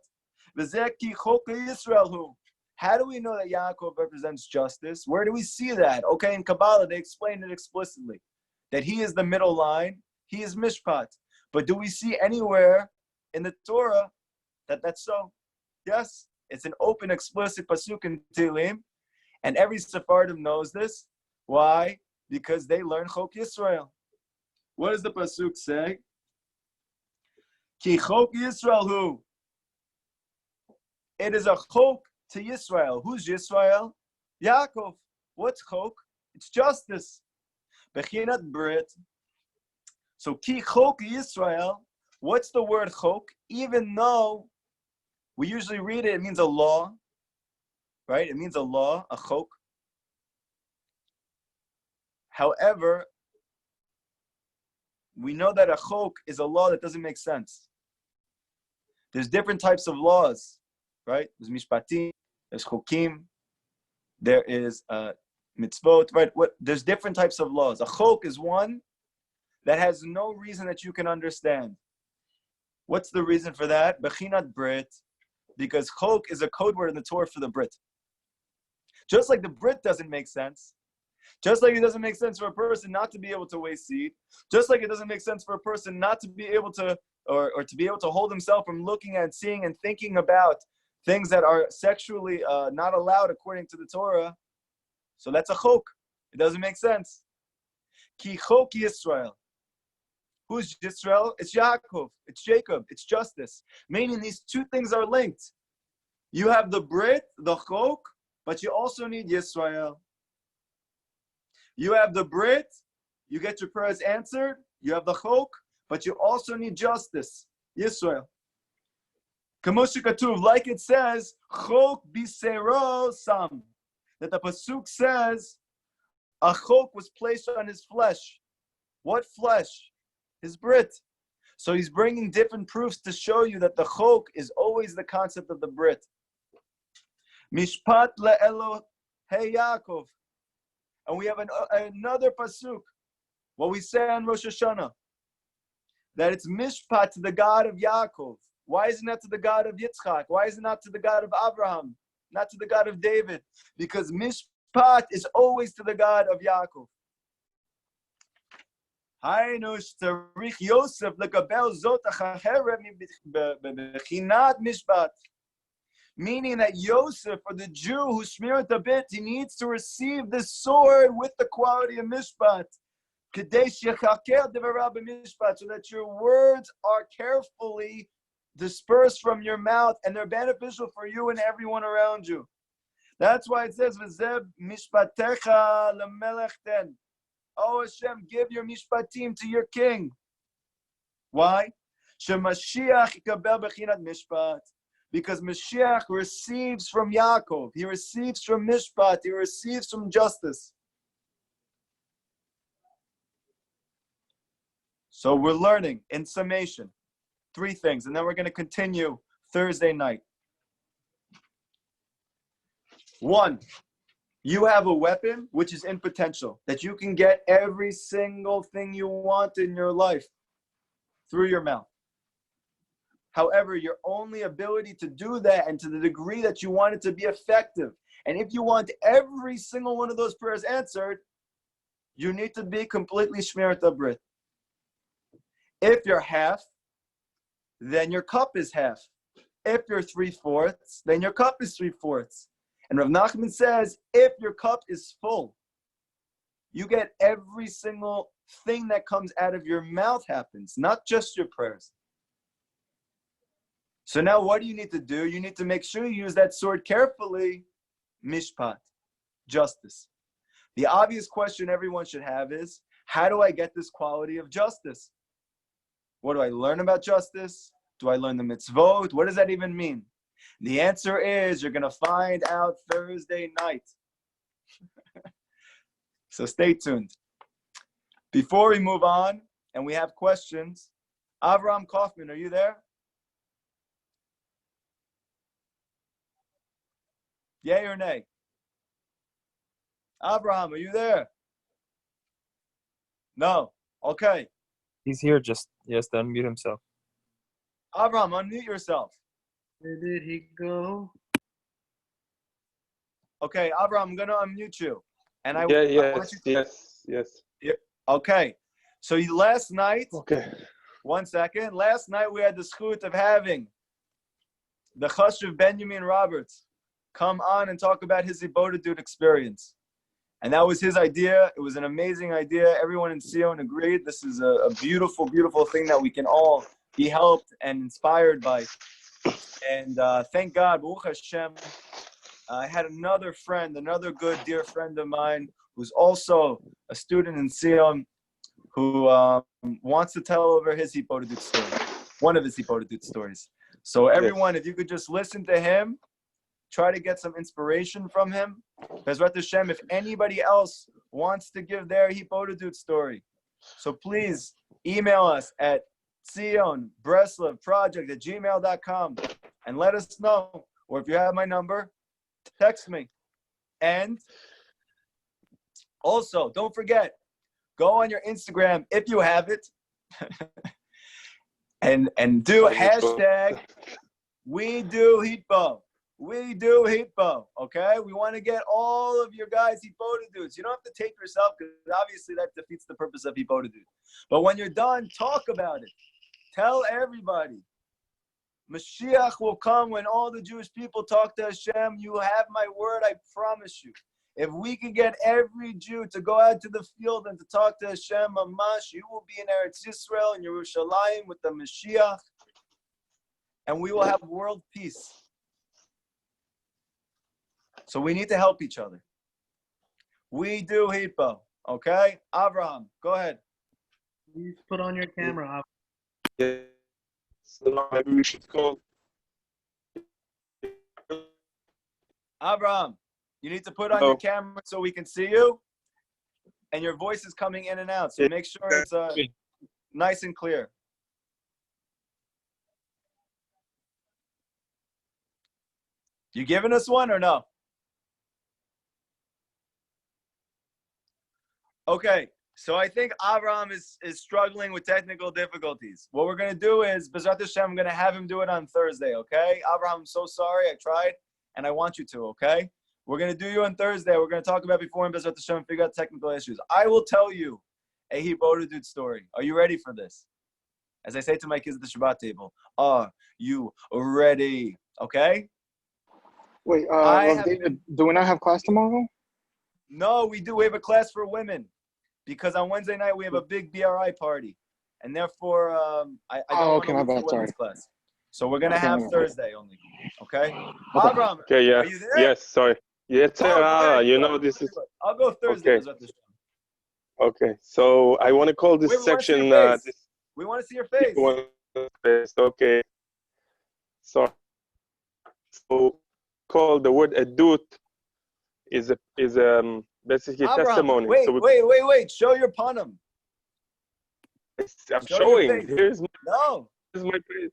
V'zeh ki chok Yisrael hu. How do we know that Yaakov represents justice? Where do we see that? Okay, in Kabbalah, they explain it explicitly. That he is the middle line, he is mishpat. But do we see anywhere in the Torah that that's so? Yes, it's an open, explicit pasuk in Tehillim. And every Sephardim knows this. Why? Because they learn Chok Yisrael. What does the pasuk say? Ki Chok Yisrael hu. It is a Chok to Yisrael. Who's Yisrael? Yaakov. What's Chok? It's justice. Bechinat Brit. So Ki Chok Yisrael. What's the word Chok? Even though we usually read it, it means a law. Right? It means a law, a chok. However, we know that a chok is a law that doesn't make sense. There's different types of laws, right? There's mishpatim, there's chokim, there is mitzvot, right? There's different types of laws. A chok is one that has no reason that you can understand. What's the reason for that? Bechinat Brit, because chok is a code word in the Torah for the Brit. Just like the Brit doesn't make sense. Just like it doesn't make sense for a person not to be able to weigh seed. Just like it doesn't make sense for a person not to be able to, or to be able to hold himself from looking and seeing and thinking about things that are sexually not allowed according to the Torah. So that's a chok. It doesn't make sense. Ki chok Yisrael. Who's Yisrael? It's Yaakov. It's Jacob. It's justice. Meaning these two things are linked. You have the Brit, the chok, but you also need Yisrael. You have the Brit, you get your prayers answered. You have the chok, but you also need justice. Yisrael. Kalmus katuv, like it says, chok bisero sam. That the pasuk says, a chok was placed on his flesh. What flesh? His Brit. So he's bringing different proofs to show you that the chok is always the concept of the Brit. Mishpat le'elo hey Yaakov. And we have another pasuk, what we say on Rosh Hashanah, that it's mishpat to the God of Yaakov. Why isn't that to the God of Yitzchak? Why is it not to the God of Avraham? Not to the God of David? Because mishpat is always to the God of Yaakov. Haynush tzarich Yosef lekabel zot achachere b'chinat mishpat. Meaning that Yosef, or the Jew who smeared the bit, he needs to receive this sword with the quality of mishpat. So that your words are carefully dispersed from your mouth and they're beneficial for you and everyone around you. That's why it says, V'zeb mishpatecha lemelech ten. Oh Hashem, give your mishpatim to your king. Why? Shemashiach yikabel b'chinat mishpat. Because Mashiach receives from Yaakov. He receives from mishpat. He receives from justice. So we're learning, in summation, 3 things. And then we're going to continue Thursday night. 1, you have a weapon which is in potential, that you can get every single thing you want in your life through your mouth. However, your only ability to do that, and to the degree that you want it to be effective, and if you want every single one of those prayers answered, you need to be completely shmirat brit. If you're half, then your cup is half. If you're 3/4, then your cup is 3/4. And Rav Nachman says, if your cup is full, you get every single thing that comes out of your mouth happens, not just your prayers. So now what do you need to do? You need to make sure you use that sword carefully. Mishpat, justice. The obvious question everyone should have is, how do I get this quality of justice? What do I learn about justice? Do I learn the mitzvot? What does that even mean? The answer is, you're going to find out Thursday night. So stay tuned. Before we move on, and we have questions, Avraham Kaufman, are you there? Yay or nay? Avraham, are you there? No. Okay. He's here, just he has to unmute himself. Avraham, unmute yourself. Where did he go? Okay, Avraham, I'm going to unmute you. And I Yes. Okay. So last night, Okay. 1 second. Last night we had the schut of having the Chashuv Benjamin Roberts come on and talk about his Ibodadut experience. And that was his idea. It was an amazing idea. Everyone in Sion agreed. This is a beautiful, beautiful thing that we can all be helped and inspired by. And thank God, Baruch Hashem, I had another friend, another good dear friend of mine, who's also a student in Sion, who wants to tell over his Ibodadut story, one of his Ibodadut stories. So everyone, if you could just listen to him, try to get some inspiration from him. Bezrat Hashem, if anybody else wants to give their Hipodadut story, so please email us at sionbreslavproject@gmail.com and let us know. Or if you have my number, text me. And also, don't forget, go on your Instagram if you have it, and do hashtag We Do Hitbo. We do Hippo, okay? We want to get all of your guys Hippo dudes. You don't have to take yourself because obviously that defeats the purpose of Hippo dude. But when you're done, talk about it. Tell everybody. Mashiach will come when all the Jewish people talk to Hashem. You have my word, I promise you. If we can get every Jew to go out to the field and to talk to Hashem, Mamash, you will be in Eretz Yisrael, in Yerushalayim with the Mashiach, and we will have world peace. So we need to help each other. We do Hippo, okay? Avraham, go ahead. Please put on your camera. Yeah. So maybe we should call. Avraham, you need to put on your camera so we can see you. And your voice is coming in and out. So make sure it's nice and clear. You giving us one or no? Okay, so I think Avraham is struggling with technical difficulties. What we're going to do is, B'ezrat Hashem, I'm going to have him do it on Thursday, okay? Avraham, I'm so sorry. I tried, and I want you to, okay? We're going to do you on Thursday. We're going to talk about before in B'ezrat Hashem and figure out technical issues. I will tell you a Hibbodah dude story. Are you ready for this? As I say to my kids at the Shabbat table, are you ready? Okay? Wait, David, do we not have class tomorrow? No, we do. We have a class for women because on Wednesday night we have a big BRI party, and therefore I don't want to lose the women's class. So we're gonna have Thursday only. Okay. Avraham, Okay. Yeah. Are you there? Yes. Sorry. Yes. You know this is. I'll go Thursday. Okay. Okay. So I want to call this section. We want to see your face. Okay. So called the word adut is basically Avraham, testimony. Wait, so wait. Show your punum. I'm showing. Here's my face.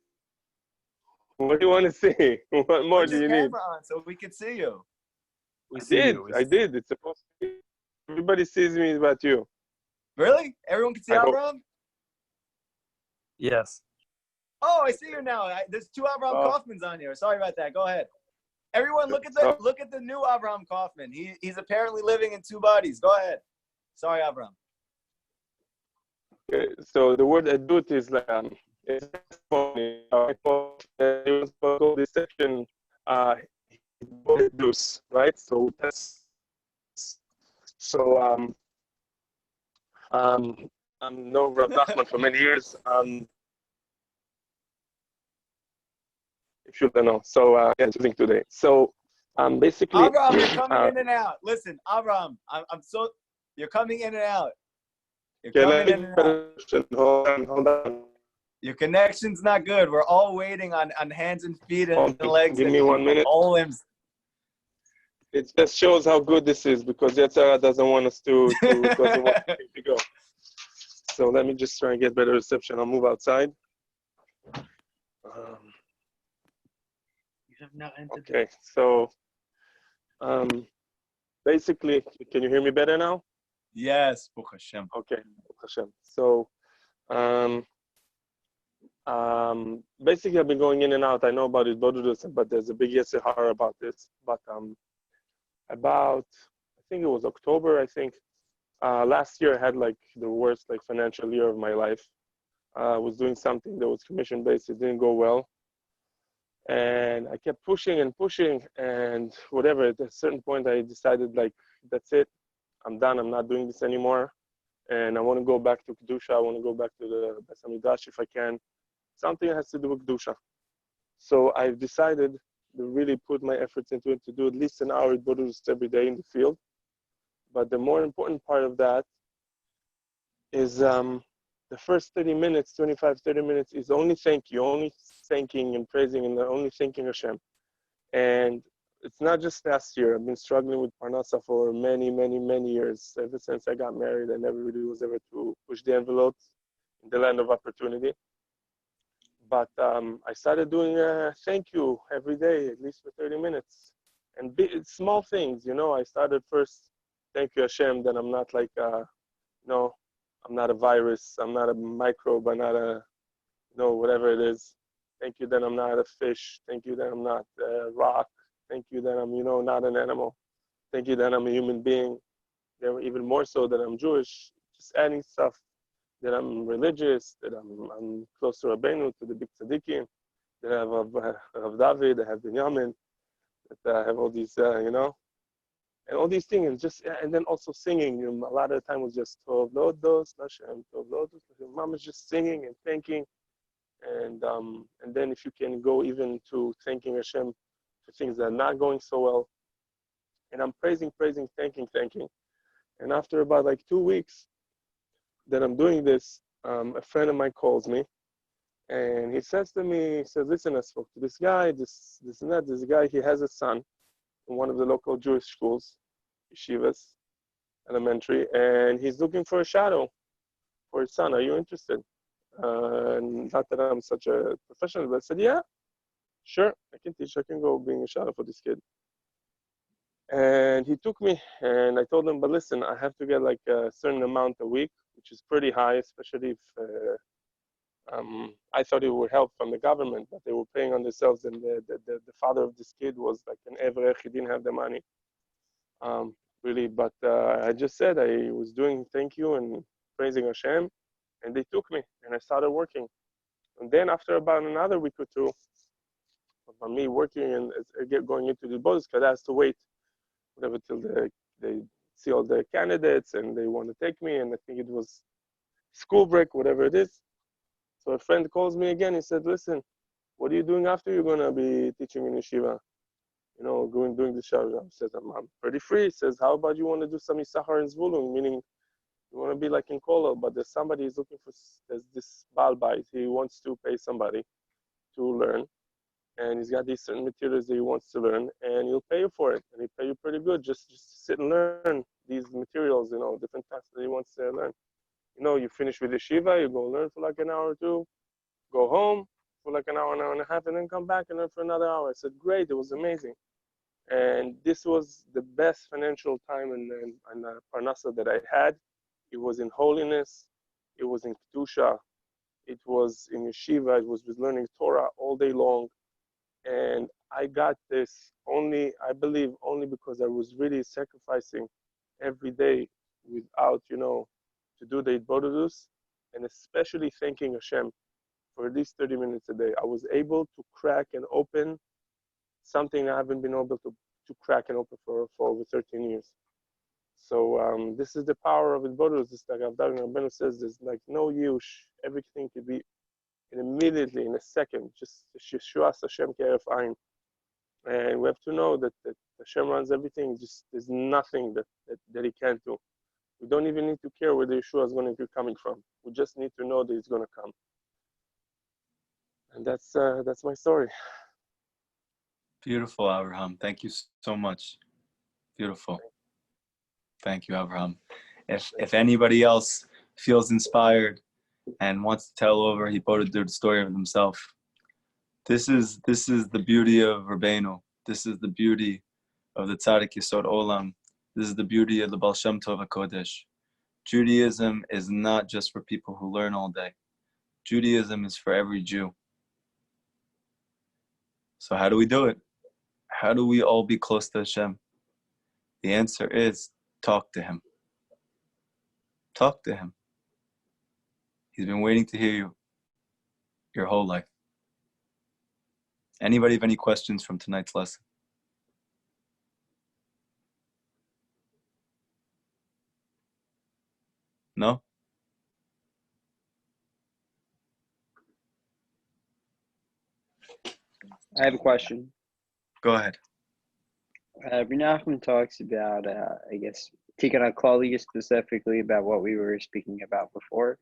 What do you want to see? What more do you need? On so we can see you. I did. It's supposed to be. Everybody sees me but you. Really? Everyone can see Avraham? Yes. Oh, I see you now. There's two Avraham Kaufmans on here. Sorry about that. Go ahead. Everyone, look at the new Avraham Kaufman. He's apparently living in two bodies. Go ahead. Sorry, Avraham. Okay, so the word adut is like it's testimony. I call this section adus, right? So that's I'm known Rabbi Nachman for many years. If you don't know, so living today. So basically, Avraham, you're coming in and out. Listen, Avraham, you're coming in and out. Hold on. Your connection's not good. We're all waiting on hands and feet and legs. Give me 1 minute. All limbs. It just shows how good this is because Yetzirah doesn't want us to go. So let me just try and get better reception. I'll move outside. Okay, so basically, can you hear me better now? Yes, Baruch Hashem. Okay, Baruch Hashem. So basically, I've been going in and out. I know about it, but there's a big Yetzirah about this. But about, I think it was October, last year I had like the worst financial year of my life. I was doing something that was commission-based. It didn't go well. And I kept pushing and pushing and whatever. At a certain point, I decided that's it. I'm done. I'm not doing this anymore. And I want to go back to Kedusha. I want to go back to the Beis HaMikdash if I can. Something has to do with Kedusha. So I've decided to really put my efforts into it, to do at least an hour every day in the field. But the more important part of that is the first 30 minutes is only thanking and praising and only thanking Hashem. And it's not just last year. I've been struggling with Parnasa for many, many, many years. Ever since I got married, I never really was able to push the envelope in the land of opportunity. But I started doing a thank you every day, at least for 30 minutes. And small things, I started first, thank you Hashem, that I'm not I'm not a virus, I'm not a microbe, I'm not whatever it is. Thank you that I'm not a fish. Thank you that I'm not a rock. Thank you that I'm, not an animal. Thank you that I'm a human being. Even more so that I'm Jewish. Just adding stuff that I'm religious, that I'm close to Rabbeinu, to the big tzaddikim, that I have Rav David, I have Binyamin, that I have all these, and all these things, and then also singing. A lot of the time was just Tov Lodos Hashem, Tov Lodos Hashem. Mom is just singing and thanking, and then if you can go even to thanking Hashem for things that are not going so well, and I'm praising, thanking, and after about like 2 weeks that I'm doing this, a friend of mine calls me, and he says to me, listen, I spoke to this guy, this and that. This guy, he has a son in one of the local Jewish schools, yeshivas, elementary, and he's looking for a shadow for his son. Are you interested? Not that I'm such a professional, but I said, yeah, sure, I can teach. I can go being a shadow for this kid. And he took me, and I told him, but listen, I have to get like a certain amount a week, which is pretty high, especially if I thought it would help from the government, but they were paying on themselves, and the father of this kid was like an Avraham. He didn't have the money, really. But I just said I was doing thank you and praising Hashem, and they took me, and I started working. And then after about another week or two of me working and going into the borders, because I has to wait whatever till they see all the candidates and they want to take me, and I think it was school break, whatever it is. So a friend calls me again. He said, listen, what are you doing after you're going to be teaching in yeshiva? Doing the shadow. He says, I'm pretty free. He says, how about you want to do some Yisachar and Zvulun, meaning you want to be like in Kollel, but there's somebody who's looking for, there's this Baal Bait. He wants to pay somebody to learn, and he's got these certain materials that he wants to learn, and he'll pay you for it, and he'll pay you pretty good. Just sit and learn these materials, different tasks that he wants to learn. You finish with yeshiva, you go learn for like an hour or two, go home for like an hour and a half, and then come back and learn for another hour. I said, great, it was amazing. And this was the best financial time and parnasa that I had. It was in holiness, it was in kedusha, it was in yeshiva, it was with learning Torah all day long. And I got this I believe only because I was really sacrificing every day without, to do the Itbodedus, and especially thanking Hashem for at least 30 minutes a day. I was able to crack and open something I haven't been able to crack and open for over 13 years. So this is the power of Itbodedus. It's like Rabbeinu says, there's like no yush. Everything could be immediately, in a second, just Yeshuas Hashem Ke'eref Ein. And we have to know that Hashem runs everything. Just there's nothing that He can't do. We don't even need to care where the Yeshua is going to be coming from. We just need to know that He's going to come. And that's my story. Beautiful, Avraham. Thank you so much. Beautiful. Thank you, Avraham. If anybody else feels inspired and wants to tell over the story of himself, this is the beauty of Rabbeinu. This is the beauty of the Tzaddik Yisod Olam. This is the beauty of the Baal Shem Tov HaKodesh. Judaism is not just for people who learn all day. Judaism is for every Jew. So how do we do it? How do we all be close to Hashem? The answer is talk to Him. Talk to Him. He's been waiting to hear you your whole life. Anybody have any questions from tonight's lesson? No? I have a question. Go ahead. Rabbi Nachman talks about, I guess, taking on Claudia specifically about what we were speaking about before.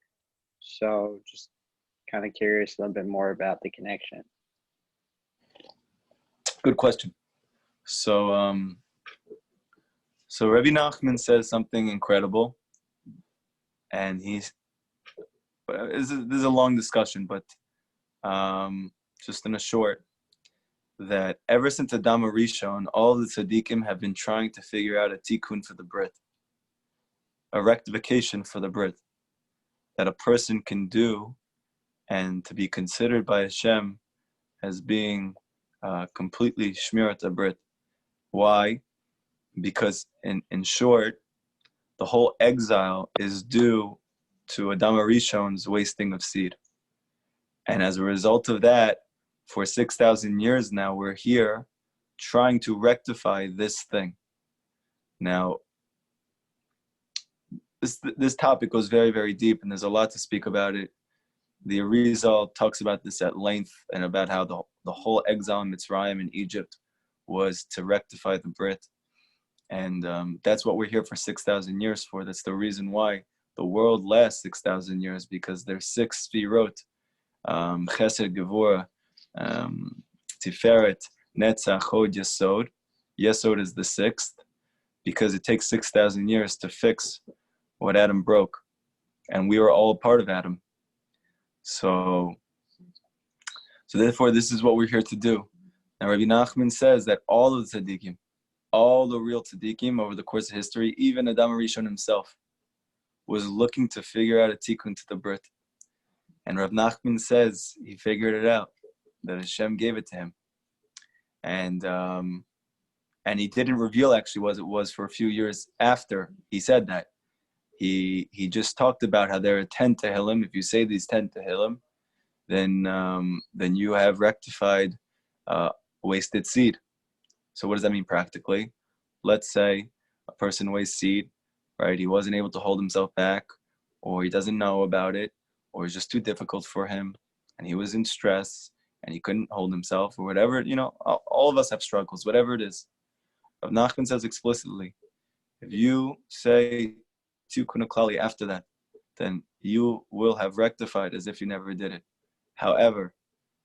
So just kind of curious a little bit more about the connection. Good question. So Rabbi Nachman says something incredible, and this is a long discussion, but just in a short, that ever since Adam Rishon, all the tzaddikim have been trying to figure out a tikkun for the Brit, a rectification for the Brit, that a person can do, and to be considered by Hashem as being completely shmirat Brit, Why? Because in short, the whole exile is due to Adam Arishon's wasting of seed. And as a result of that, for 6,000 years now, we're here trying to rectify this thing. Now, this topic goes very, very deep, and there's a lot to speak about it. The Arizal talks about this at length, and about how the whole exile in Mitzrayim in Egypt was to rectify the Brit. And that's what we're here for 6,000 years for. That's the reason why the world lasts 6,000 years, because there's 6 sfirot, Chesed, Gevurah, Tiferet, Netzach, Hod, Yesod. Yesod is the 6th, because it takes 6,000 years to fix what Adam broke. And we were all a part of Adam. So therefore, this is what we're here to do. Now, Rabbi Nachman says that all of the tzaddikim, all the real tzaddikim over the course of history, even Adam Rishon himself, was looking to figure out a tikkun to the Brit. And Rav Nachman says he figured it out, that Hashem gave it to him. And he didn't reveal actually what it was for a few years after he said that. He just talked about how there are 10 Tehillim. If you say these 10 Tehillim, then you have rectified wasted seed. So what does that mean practically? Let's say a person wastes seed, right? He wasn't able to hold himself back, or he doesn't know about it, or it's just too difficult for him, and he was in stress, and he couldn't hold himself, or whatever, all of us have struggles, whatever it is. Rav Nachman says explicitly, if you say Tikkun Klali after that, then you will have rectified as if you never did it. However,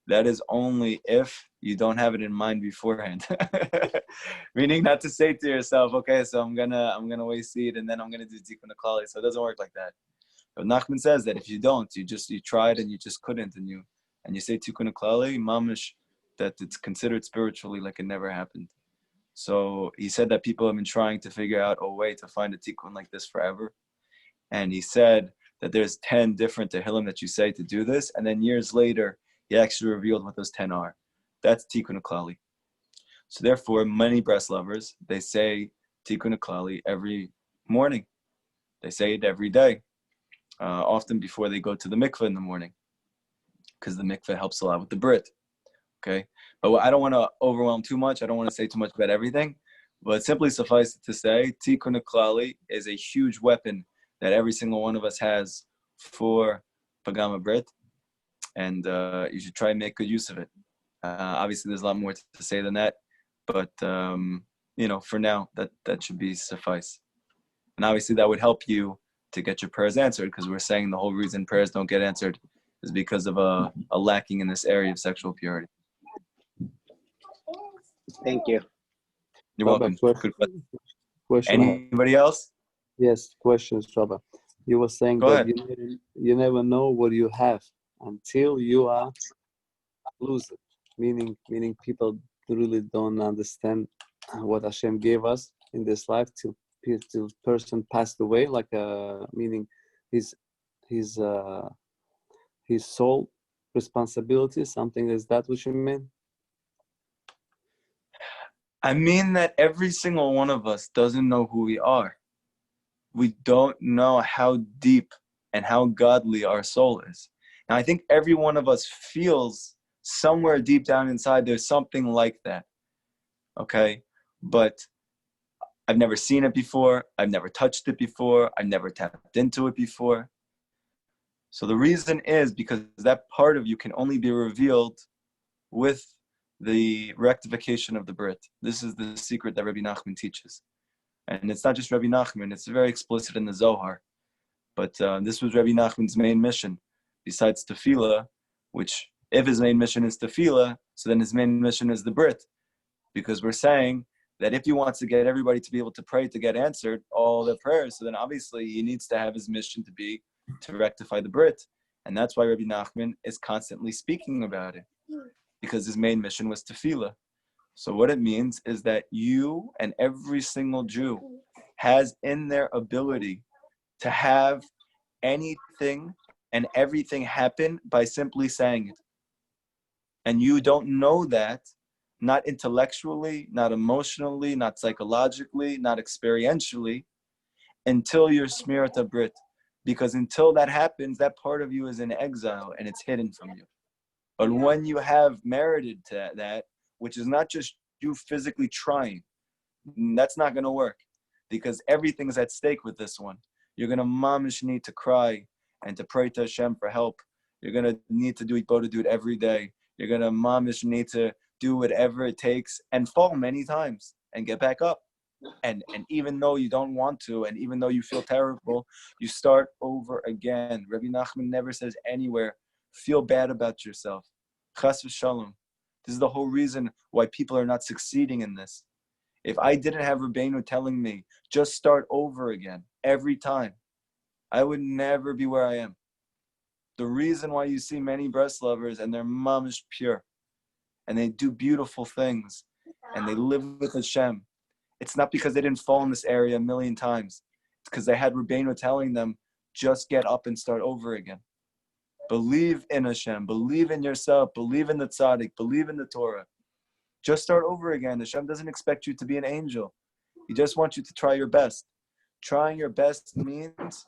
that is only if you don't have it in mind beforehand. Meaning not to say to yourself, okay, so I'm gonna waste seed and then I'm gonna do Tikkun Klali. So it doesn't work like that. But Nachman says that if you don't, you tried and you just couldn't, and you say Tikkun Klali, mamish, that it's considered spiritually like it never happened. So he said that people have been trying to figure out a way to find a tikkun like this forever. And he said that there's 10 different tehillim that you say to do this. And then years later, he actually revealed what those 10 are. That's tikkun klali. So therefore, many breast lovers, they say tikkun klali every morning. They say it every day, often before they go to the mikveh in the morning, because the mikveh helps a lot with the Brit. Okay, but I don't want to overwhelm too much. I don't want to say too much about everything, but simply suffice it to say, Tikkun Klali is a huge weapon that every single one of us has for Pagama Brit, and you should try and make good use of it. Obviously, there's a lot more to say than that, but for now, that should be suffice. And obviously, that would help you to get your prayers answered, because we're saying the whole reason prayers don't get answered is because of a lacking in this area of sexual purity. Thank you. You're welcome. Good question. Anybody else? Yes, questions, Rabbi. You were saying Go that ahead. you never know what you have until you lose it. Meaning people really don't understand what Hashem gave us in this life till person passed away. Meaning his soul responsibility. Something is that what you mean? I mean that every single one of us doesn't know who we are. We don't know how deep and how godly our soul is. Now, I think every one of us feels somewhere deep down inside there's something like that, okay? But I've never seen it before. I've never touched it before. I've never tapped into it before. So the reason is because that part of you can only be revealed with the rectification of the Brit. This is the secret that Rabbi Nachman teaches. And it's not just Rabbi Nachman, it's very explicit in the Zohar. But this was Rabbi Nachman's main mission, besides tefillah, which if his main mission is tefillah, so then his main mission is the Brit. Because we're saying that if he wants to get everybody to be able to pray to get answered, all their prayers, so then obviously he needs to have his mission to be to rectify the Brit. And that's why Rabbi Nachman is constantly speaking about it, because his main mission was tefillah. So what it means is that you and every single Jew has in their ability to have anything and everything happen by simply saying it. And you don't know that not intellectually, not emotionally, not psychologically, not experientially, until you're smirat brit. Because until that happens, that part of you is in exile and it's hidden from you. But when you have merited to that, which is not just you physically trying, that's not going to work, because everything is at stake with this one. You're going to mamish need to cry and to pray to Hashem for help. You're going to need to do it every day. You're going to mamish need to do whatever it takes and fall many times and get back up. And even though you don't want to, and even though you feel terrible, you start over again. Rabbi Nachman never says anywhere, feel bad about yourself. Chas v'shalom. This is the whole reason why people are not succeeding in this. If I didn't have Rabbeinu telling me, just start over again every time, I would never be where I am. The reason why you see many breast lovers and their mom is pure, and they do beautiful things, and they live with Hashem, it's not because they didn't fall in this area a million times. It's because they had Rabbeinu telling them, just get up and start over again. Believe in Hashem, believe in yourself, believe in the tzaddik, believe in the Torah. Just start over again. Hashem doesn't expect you to be an angel. He just wants you to try your best. Trying your best means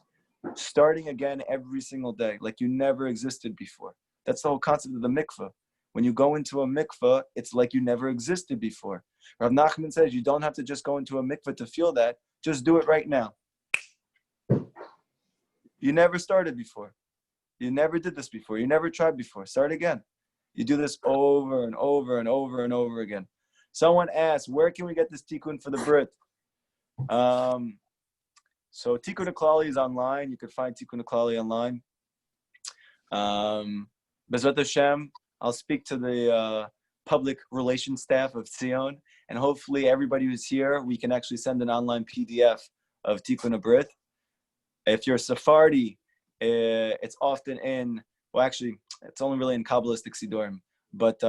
starting again every single day, like you never existed before. That's the whole concept of the mikveh. When you go into a mikveh, it's like you never existed before. Rav Nachman says you don't have to just go into a mikveh to feel that. Just do it right now. You never started before. You never did this before. You never tried before. Start again. You do this over and over and over and over again. Someone asked, where can we get this tikkun for the Brit? So Tikkun HaKlali is online. You could find Tikkun HaKlali online. Bezrat Hashem, I'll speak to the public relations staff of Tzion, and hopefully everybody who's here, we can actually send an online PDF of Tikkun HaBrit. If you're Sephardi, it's often in, well, actually, it's only really in Kabbalistic Sidurim, but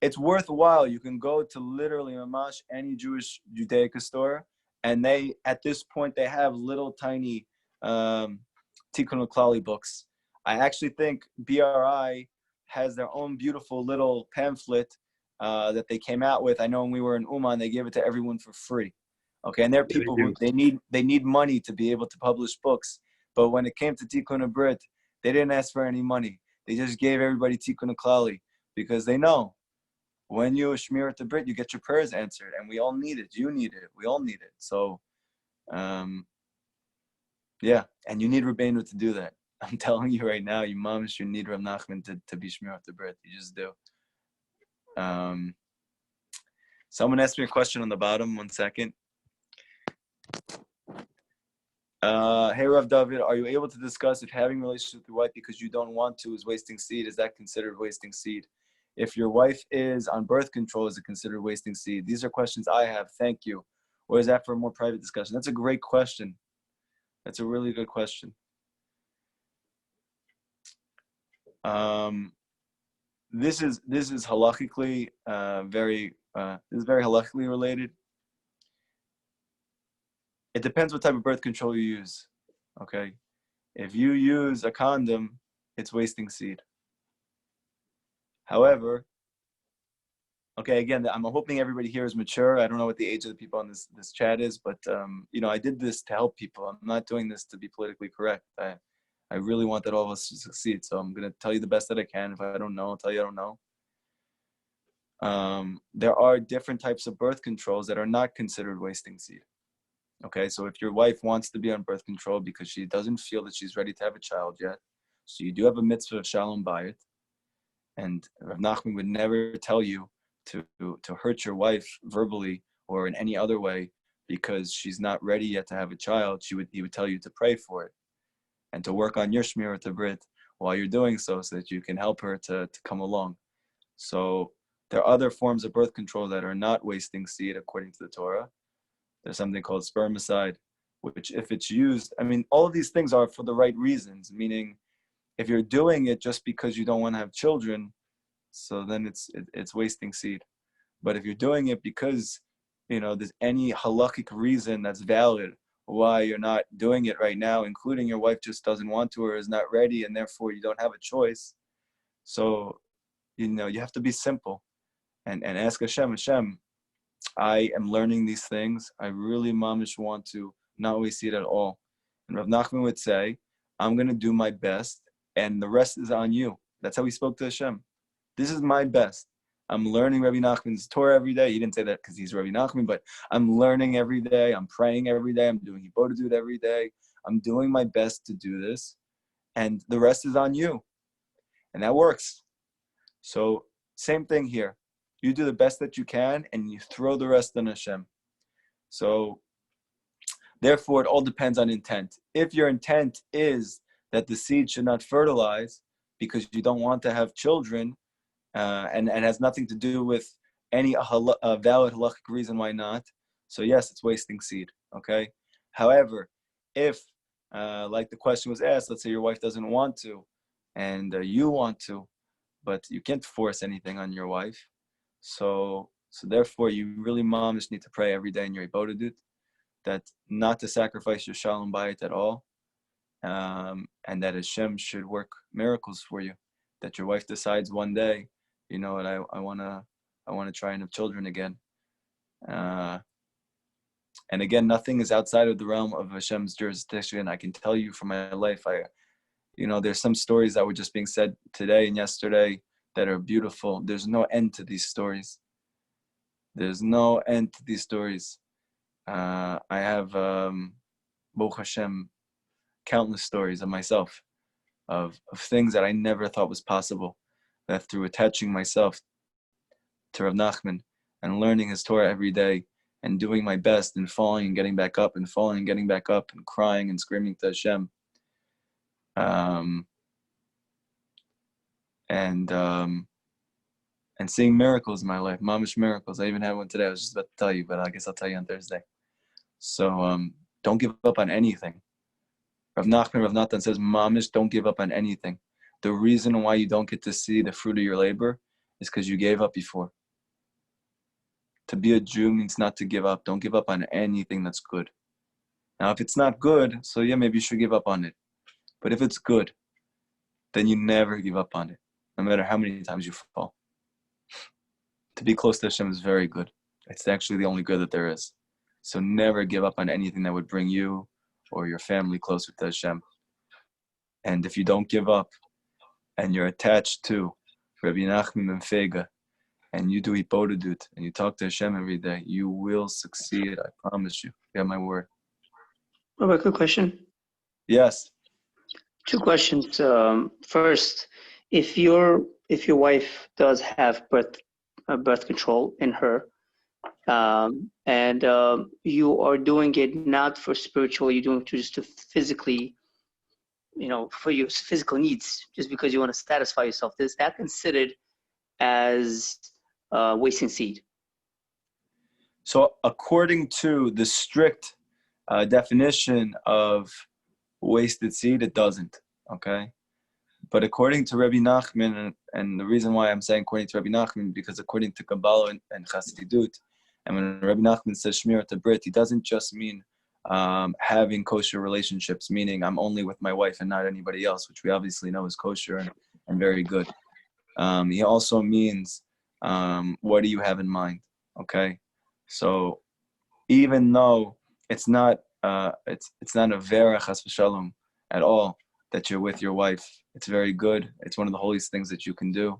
it's worthwhile. You can go to literally Mamash, any Jewish Judaica store, and they, at this point, they have little tiny Tikkun HaKlali books. I actually think BRI has their own beautiful little pamphlet that they came out with. I know when we were in Uman, they gave it to everyone for free. Okay, and there are people who they need money to be able to publish books. But when it came to Tikkun HaBrit, they didn't ask for any money. They just gave everybody Tikkun HaKlali because they know when you shmir at the Brit, you get your prayers answered, and we all need it. You need it. We all need it. So, yeah, and you need Rabbeinu to do that. I'm telling you right now, you moms, you need Rav Nachman to be shmir at the Brit. You just do. Someone asked me a question on the bottom. 1 second. Hey Rav David, are you able to discuss if having a relationship with your wife because you don't want to is wasting seed? Is that considered wasting seed? If your wife is on birth control, is it considered wasting seed? These are questions I have. Thank you. Or is that for a more private discussion? That's a great question. That's a really good question. This is halachically very halachically related. It depends what type of birth control you use. Okay, if you use a condom, it's wasting seed. However, okay, again, I'm hoping everybody here is mature. I don't know what the age of the people on this chat is, but I did this to help people. I'm not doing this to be politically correct. I really want that all of us to succeed. So I'm going to tell you the best that I can. If I don't know, I'll tell you I don't know. There are different types of birth controls that are not considered wasting seed. Okay, so if your wife wants to be on birth control because she doesn't feel that she's ready to have a child yet, so you do have a mitzvah of shalom bayit, and Rav Nachman would never tell you to hurt your wife verbally or in any other way because she's not ready yet to have a child. He would tell you to pray for it and to work on your shmir brit while you're doing so that you can help her to come along. So there are other forms of birth control that are not wasting seed according to the Torah. There's something called spermicide, which if it's used, all of these things are for the right reasons, meaning if you're doing it just because you don't want to have children, so then it's wasting seed. But if you're doing it because, there's any halakhic reason that's valid why you're not doing it right now, including your wife just doesn't want to or is not ready, and therefore you don't have a choice. So, you have to be simple. and ask Hashem, I am learning these things. I really, mamish, want to not always see it at all. And Rav Nachman would say, I'm going to do my best, and the rest is on you. That's how he spoke to Hashem. This is my best. I'm learning Rabbi Nachman's Torah every day. He didn't say that because he's Rabbi Nachman, but I'm learning every day. I'm praying every day. I'm doing Hibodedut every day. I'm doing my best to do this, and the rest is on you. And that works. So same thing here. You do the best that you can, and you throw the rest on Hashem. So therefore, it all depends on intent. If your intent is that the seed should not fertilize because you don't want to have children, and has nothing to do with any valid halachic reason why not, so yes, it's wasting seed, okay? However, if, like the question was asked, let's say your wife doesn't want to, and you want to, but you can't force anything on your wife, so therefore, you really, moms, need to pray every day in your Hibodedut, that not to sacrifice your Shalom Bayit at all, and that Hashem should work miracles for you. That your wife decides one day, you know what, I wanna try and have children again. And again, nothing is outside of the realm of Hashem's jurisdiction. I can tell you from my life, there's some stories that were just being said today and yesterday that are beautiful. There's no end to these stories. There's no end to these stories. I have, Baruch Hashem, countless stories of myself, of things that I never thought was possible, that through attaching myself to Rav Nachman and learning his Torah every day and doing my best and falling and getting back up and falling and getting back up and crying and screaming to Hashem, and seeing miracles in my life, mamish miracles. I even had one today. I was just about to tell you, but I guess I'll tell you on Thursday. So don't give up on anything. Rav Nachman says, mamish, don't give up on anything. The reason why you don't get to see the fruit of your labor is because you gave up before. To be a Jew means not to give up. Don't give up on anything that's good. Now, if it's not good, so yeah, maybe you should give up on it. But if it's good, then you never give up on it, no matter how many times you fall. To be close to Hashem is very good. It's actually the only good that there is. So never give up on anything that would bring you or your family closer to Hashem. And if you don't give up, and you're attached to Rabbi Nachman ben Fega, and you do Hibodedut, and you talk to Hashem every day, you will succeed. I promise you. You have my word. Rabbi, quick question. Yes. 2 questions. First, if your wife does have birth control in her, and you are doing it not for spiritual, you're doing it just to physically, for your physical needs, just because you want to satisfy yourself, is that considered as wasting seed? So according to the strict definition of wasted seed, it doesn't, okay? But according to Rabbi Nachman, and the reason why I'm saying according to Rabbi Nachman, because according to Kabbalah and Chassidut, and when Rabbi Nachman says Shmirat Brit, he doesn't just mean having kosher relationships, meaning I'm only with my wife and not anybody else, which we obviously know is kosher and very good. He also means, what do you have in mind? Okay, so even though it's not it's not a vera chas v'shalom at all that you're with your wife, it's very good. It's one of the holiest things that you can do.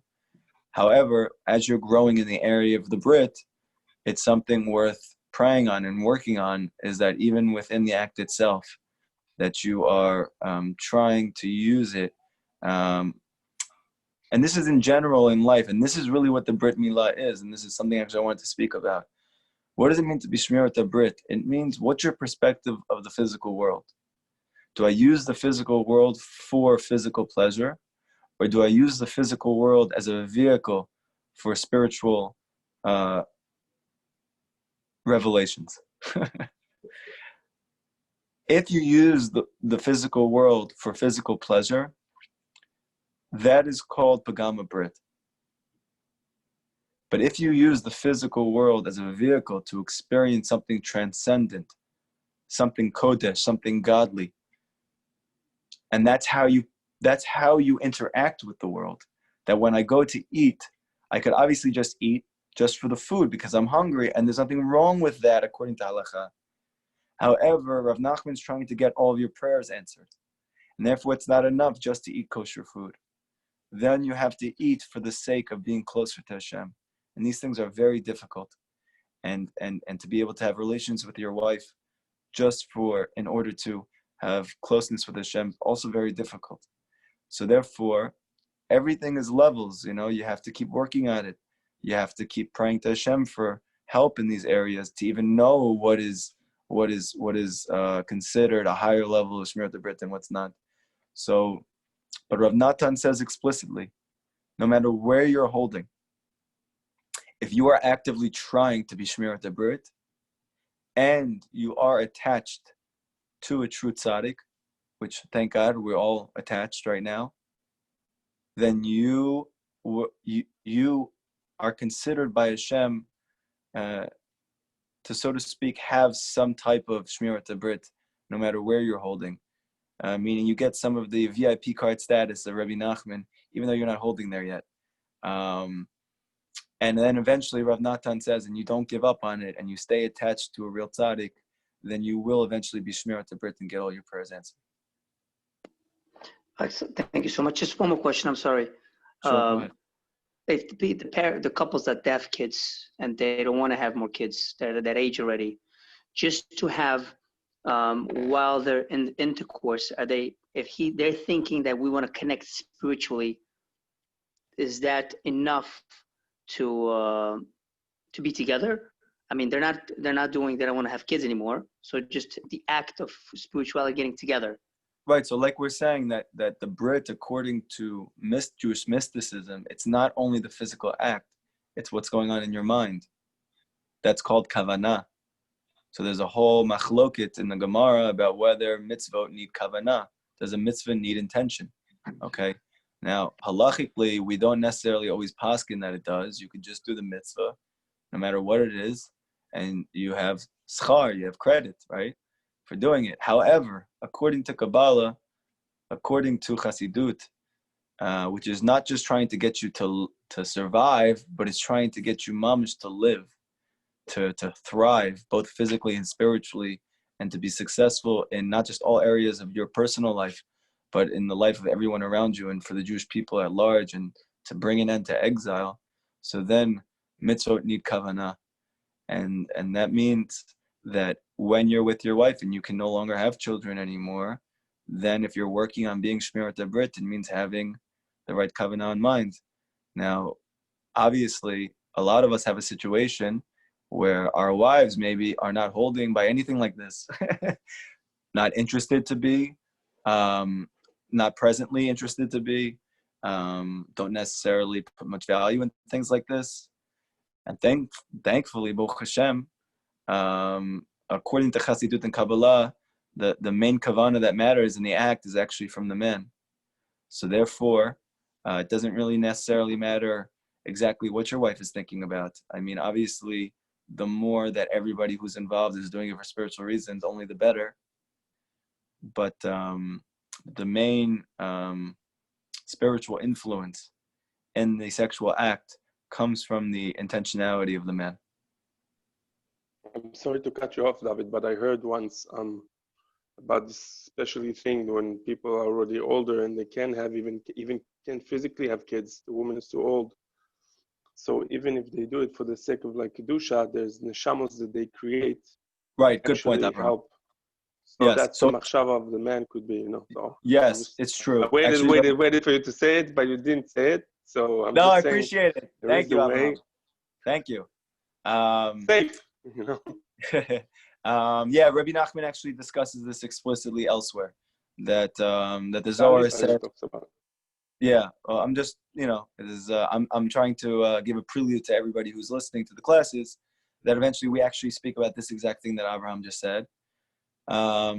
However, as you're growing in the area of the Brit, it's something worth praying on and working on, is that even within the act itself, that you are trying to use it. And this is in general in life, and this is really what the Brit Milah is, and this is something actually I wanted to speak about. What does it mean to be Shmirat Brit? It means, what's your perspective of the physical world? Do I use the physical world for physical pleasure, or do I use the physical world as a vehicle for spiritual revelations? If you use the physical world for physical pleasure, that is called Pagama Brit. But if you use the physical world as a vehicle to experience something transcendent, something kodesh, something godly, and that's how you interact with the world. That when I go to eat, I could obviously just eat, just for the food because I'm hungry, and there's nothing wrong with that according to halacha. However, Rav Nachman's trying to get all of your prayers answered, and therefore it's not enough just to eat kosher food. Then you have to eat for the sake of being closer to Hashem, and these things are very difficult. And to be able to have relations with your wife just in order to have closeness with Hashem, also very difficult. So therefore, everything is levels. You have to keep working on it. You have to keep praying to Hashem for help in these areas to even know what is considered a higher level of Shmirat Brit and what's not. So, but Rav Natan says explicitly, no matter where you're holding, if you are actively trying to be Shmirat Brit and you are attached to a true tzaddik, which thank God we're all attached right now, then you are considered by Hashem to, so to speak, have some type of Shmirat Brit, no matter where you're holding. Meaning you get some of the VIP card status of Rabbi Nachman, even though you're not holding there yet. And then eventually Rav Natan says, and you don't give up on it, and you stay attached to a real tzaddik, then you will eventually be Shmirat Brit and get all your prayers answered. Excellent. Thank you so much. Just one more question. I'm sorry. Sure, If the couples that have kids and they don't want to have more kids, they're at that age already, just to have while they're in intercourse, they're thinking that we want to connect spiritually, is that enough to be together? I mean, they don't want to have kids anymore. So just the act of spirituality, getting together. Right. So like we're saying that the Brit, according to Jewish mysticism, it's not only the physical act, it's what's going on in your mind. That's called kavanah. So there's a whole machloket in the Gemara about whether mitzvot need kavanah. Does a mitzvah need intention? Okay. Now, halachically, we don't necessarily always paskin that it does. You could just do the mitzvah, no matter what it is, and you have schar, you have credit, right, for doing it. However, according to Kabbalah, according to Chassidut, which is not just trying to get you to survive, but it's trying to get you mamish to live, to thrive, both physically and spiritually, and to be successful in not just all areas of your personal life, but in the life of everyone around you and for the Jewish people at large, and to bring an end to exile. So then mitzvot need kavanah. And that means that when you're with your wife and you can no longer have children anymore, then if you're working on being Shmirat Brit, it means having the right kavanah in mind. Now, obviously, a lot of us have a situation where our wives maybe are not holding by anything like this, not interested to be, not presently interested to be, don't necessarily put much value in things like this. And thankfully, Baruch Hashem, according to Chassidut and Kabbalah, the main kavanah that matters in the act is actually from the man. So therefore, it doesn't really necessarily matter exactly what your wife is thinking about. I mean, obviously, the more that everybody who's involved is doing it for spiritual reasons, only the better. But the main spiritual influence in the sexual act comes from the intentionality of the man. I'm sorry to cut you off, David, but I heard once about this especially thing when people are already older and they can't have even can physically have kids. The woman is too old. So even if they do it for the sake of like kedusha, there's neshamos that they create. Right. Good point, Avraham. Help. So yes. that's the machshava of the man could be, So yes, it's true. I waited for you to say it, but you didn't say it. So I'm I just appreciate it. Thank you, Avraham. Thank you. Safe, yeah, Rabbi Nachman actually discusses this explicitly elsewhere. That the Zohar said. Yeah, I'm just it is. I'm trying to give a prelude to everybody who's listening to the classes that eventually we actually speak about this exact thing that Avraham just said,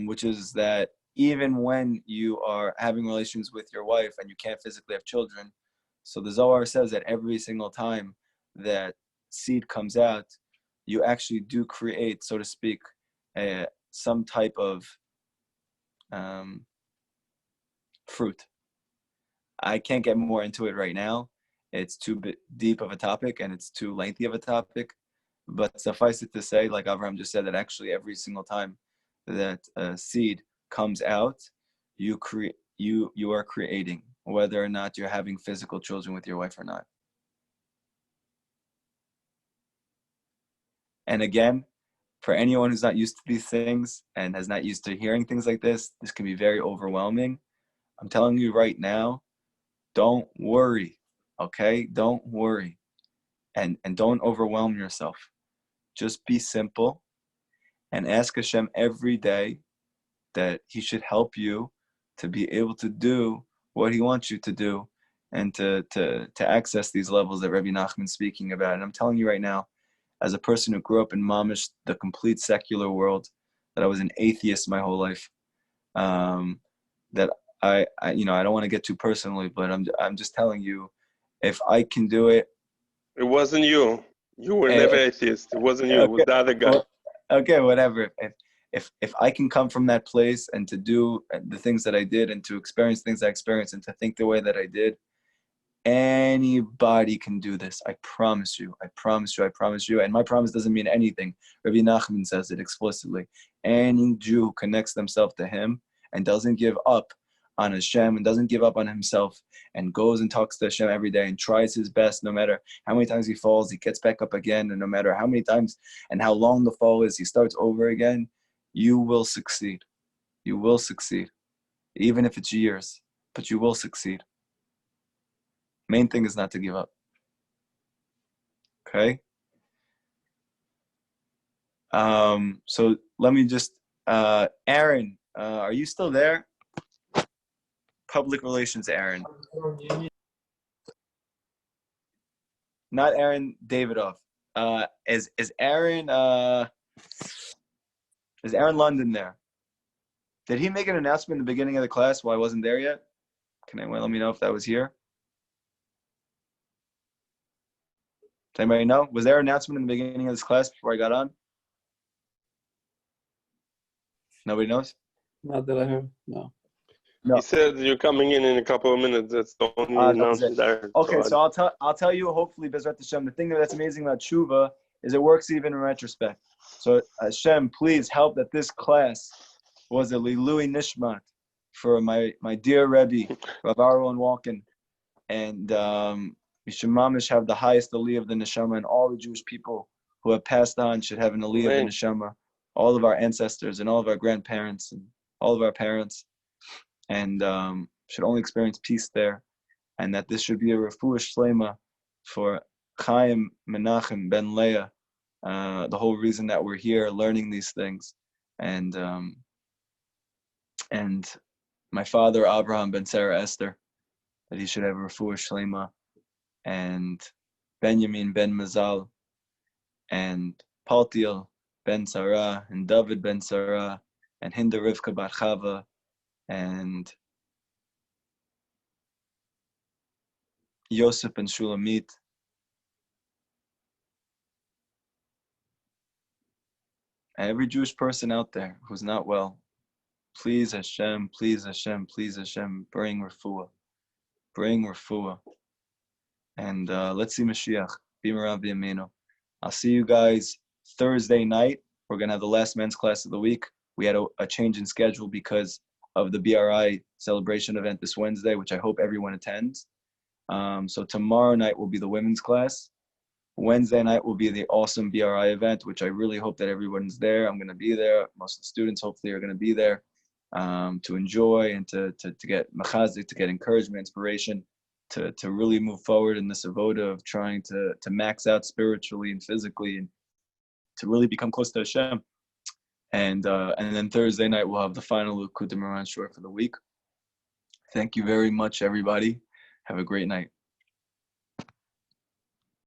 which is that even when you are having relations with your wife and you can't physically have children, so the Zohar says that every single time that seed comes out, you actually do create, so to speak, some type of fruit. I can't get more into it right now. it's too deep of a topic and it's too lengthy of a topic. But suffice it to say, like Avraham just said, that actually every single time that a seed comes out, you are creating, whether or not you're having physical children with your wife or not. And again, for anyone who's not used to these things and has not used to hearing things like this can be very overwhelming. I'm telling you right now, don't worry, okay? Don't worry. And don't overwhelm yourself. Just be simple and ask Hashem every day that he should help you to be able to do what he wants you to do and to access these levels that Rabbi Nachman's speaking about. And I'm telling you right now, as a person who grew up in mamish, the complete secular world, that I was an atheist my whole life, that I don't want to get too personally, but I'm just telling you, if I can do it. It wasn't you. You were never atheist. It wasn't you. Okay. It was the other guy. Well, okay, whatever. If I can come from that place and to do the things that I did and to experience things I experienced and to think the way that I did, anybody can do this. I promise you. I promise you. I promise you. And my promise doesn't mean anything. Rabbi Nachman says it explicitly. Any Jew who connects themselves to him and doesn't give up on Hashem and doesn't give up on himself and goes and talks to Hashem every day and tries his best, no matter how many times he falls, he gets back up again, and no matter how many times and how long the fall is, he starts over again, you will succeed. You will succeed. Even if it's years, but you will succeed. Main thing is not to give up. Okay? So let me just, Aaron, are you still there? Public relations, Aaron. Not Aaron Davidoff. Is Aaron London there? Did he make an announcement in the beginning of the class while I wasn't there yet? Can anyone let me know if that was here? Does anybody know? Was there an announcement in the beginning of this class before I got on? Nobody knows? Not that I heard. No. He said you're coming in a couple of minutes. That's the only announcement there. Okay, so I'll tell you. Hopefully, Bezrat Hashem. The thing that's amazing about tshuva is it works even in retrospect. So Hashem, please help that this class was a Lilui Nishmat for my dear Rebbe, Rav Aaron Walken, and we should mamish have the highest aliyah of the neshama, and all the Jewish people who have passed on should have an aliyah of the neshama. All of our ancestors and all of our grandparents and all of our parents. And should only experience peace there, and that this should be a refuah shlema for Chaim Menachem Ben Leah, the whole reason that we're here learning these things, and my father Avraham Ben Sarah Esther, that he should have a refuah shlema, and Benjamin Ben Mazal, and Paltiel Ben Sarah, and David Ben Sarah, and Hinda Rivka Bat Chava, and Yosef and Shulamit, every Jewish person out there who's not well, please Hashem, please Hashem, please Hashem, bring refuah, and let's see Mashiach, B'merav B'yameinu. I'll see you guys Thursday night. We're gonna have the last men's class of the week. We had a change in schedule because of the BRI celebration event this Wednesday, which I hope everyone attends. So tomorrow night will be the women's class. Wednesday night will be the awesome BRI event, which I really hope that everyone's there. I'm going to be there. Most of the students hopefully are going to be there to enjoy and to get machazik, to get encouragement, inspiration, to really move forward in this avoda of trying to max out spiritually and physically and to really become close to Hashem. And then Thursday night, we'll have the final Likutey Moharan short for the week. Thank you very much, everybody. Have a great night.